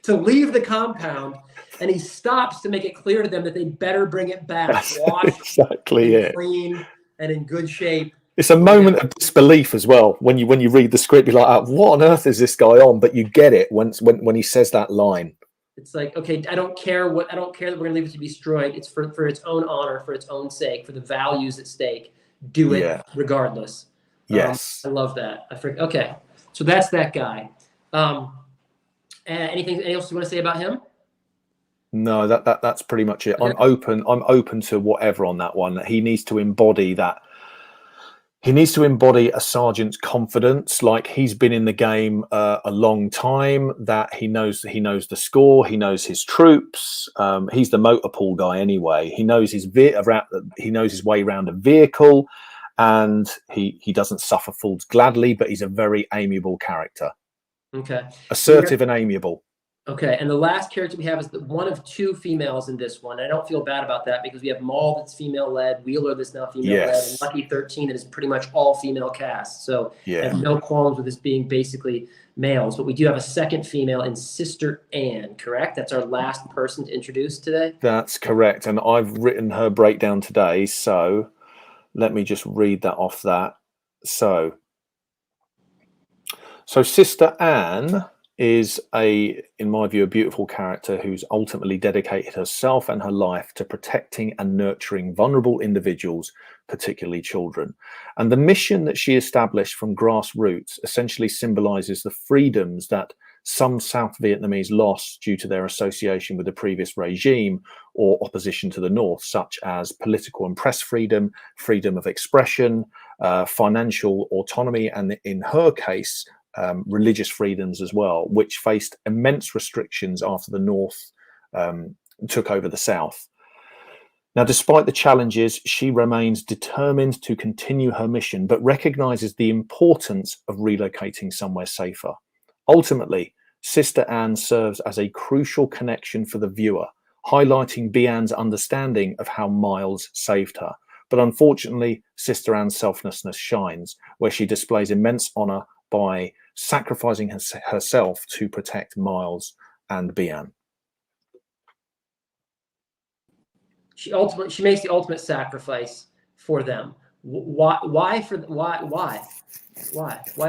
to leave the compound, and he stops to make it clear to them that they better bring it back, washed, exactly it, clean, and in good shape. It's a moment of disbelief as well when you read the script. You're like, what on earth is this guy on? But you get it when he says that line. It's like, okay, I don't care that we're gonna leave it to be destroyed. It's for its own honor, for its own sake, for the values at stake. Do it regardless. Yes, I love that. Okay, so that's that guy. Anything else you want to say about him? No, that's pretty much it. Okay. I'm open to whatever on that one. He needs to embody that. He needs to embody a sergeant's confidence, like he's been in the game a long time, that he knows the score, he knows his troops. He's the motor pool guy anyway. He knows his way around a vehicle, and he doesn't suffer fools gladly, but he's a very amiable character. Okay. Assertive and amiable. Okay, and the last character we have is one of two females in this one. I don't feel bad about that because we have Maul that's female-led, Wheeler that's now female-led, and Lucky 13 that is pretty much all female cast. So I have no qualms with this being basically males. But we do have a second female in Sister Anne, correct? That's our last person to introduce today? That's correct, and I've written her breakdown today, so let me just read that off that. So Sister Anne is in my view, a beautiful character who's ultimately dedicated herself and her life to protecting and nurturing vulnerable individuals, particularly children. And the mission that she established from grassroots essentially symbolizes the freedoms that some South Vietnamese lost due to their association with the previous regime or opposition to the North, such as political and press freedom, freedom of expression, financial autonomy, and in her case, religious freedoms as well, which faced immense restrictions after the North took over the South. Now, despite the challenges, she remains determined to continue her mission, but recognizes the importance of relocating somewhere safer. Ultimately, Sister Anne serves as a crucial connection for the viewer, highlighting Bian's understanding of how Miles saved her. But unfortunately, Sister Anne's selflessness shines, where she displays immense honor by sacrificing herself to protect Miles and Bian. She makes the ultimate sacrifice for them. Why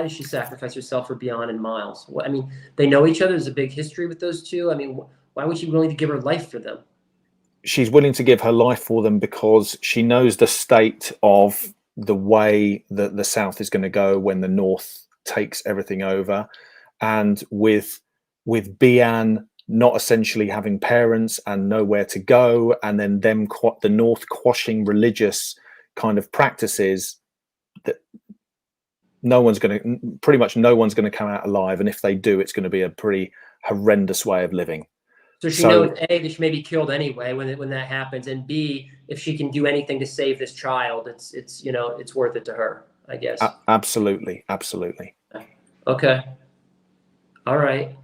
does she sacrifice herself for Bian and Miles? I mean, they know each other. There's a big history with those two. I mean, why would she be willing to give her life for them? She's willing to give her life for them because she knows the state of the way that the South is going to go when the North takes everything over. And with Bian not essentially having parents and nowhere to go, and then the North quashing religious kind of practices, that pretty much no one's going to come out alive, and if they do, it's going to be a pretty horrendous way of living. So she knows A, that she may be killed anyway when that happens, and B, if she can do anything to save this child, it's worth it to her, I guess. Absolutely. Okay. All right.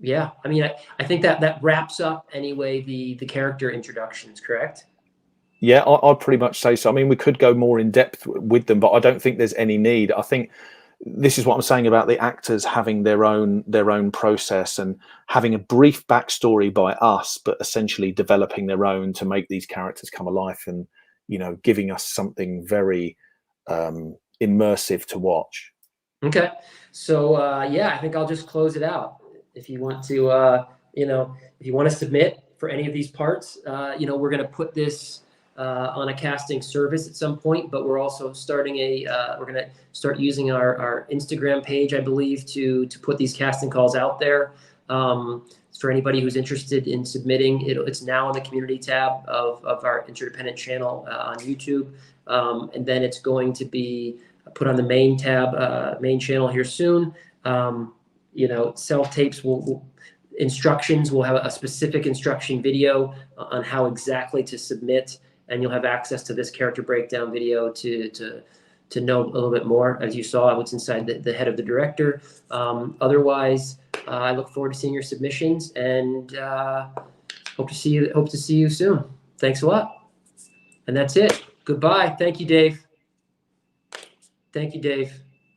Yeah, I mean, I think that wraps up anyway the character introductions, correct? Yeah, I'd pretty much say so. I mean, we could go more in depth with them, but I don't think there's any need. I think this is what I'm saying about the actors having their own process and having a brief backstory by us, but essentially developing their own to make these characters come alive and, giving us something very immersive to watch. Okay, so yeah, I think I'll just close it out. If you want to, if you want to submit for any of these parts, we're going to put this on a casting service at some point, but we're also starting we're going to start using our Instagram page, I believe, to put these casting calls out there. For anybody who's interested in submitting, it's now in the community tab of our Interdependent channel on YouTube. And then it's going to be put on the main tab, main channel here soon. Self-tapes instructions. We'll have a specific instruction video on how exactly to submit, and you'll have access to this character breakdown video to know a little bit more, as you saw, what's inside the head of the director. Otherwise, I look forward to seeing your submissions, and hope to see you soon. Thanks a lot. And that's it. Goodbye. Thank you, Dave. Thank you, Dave.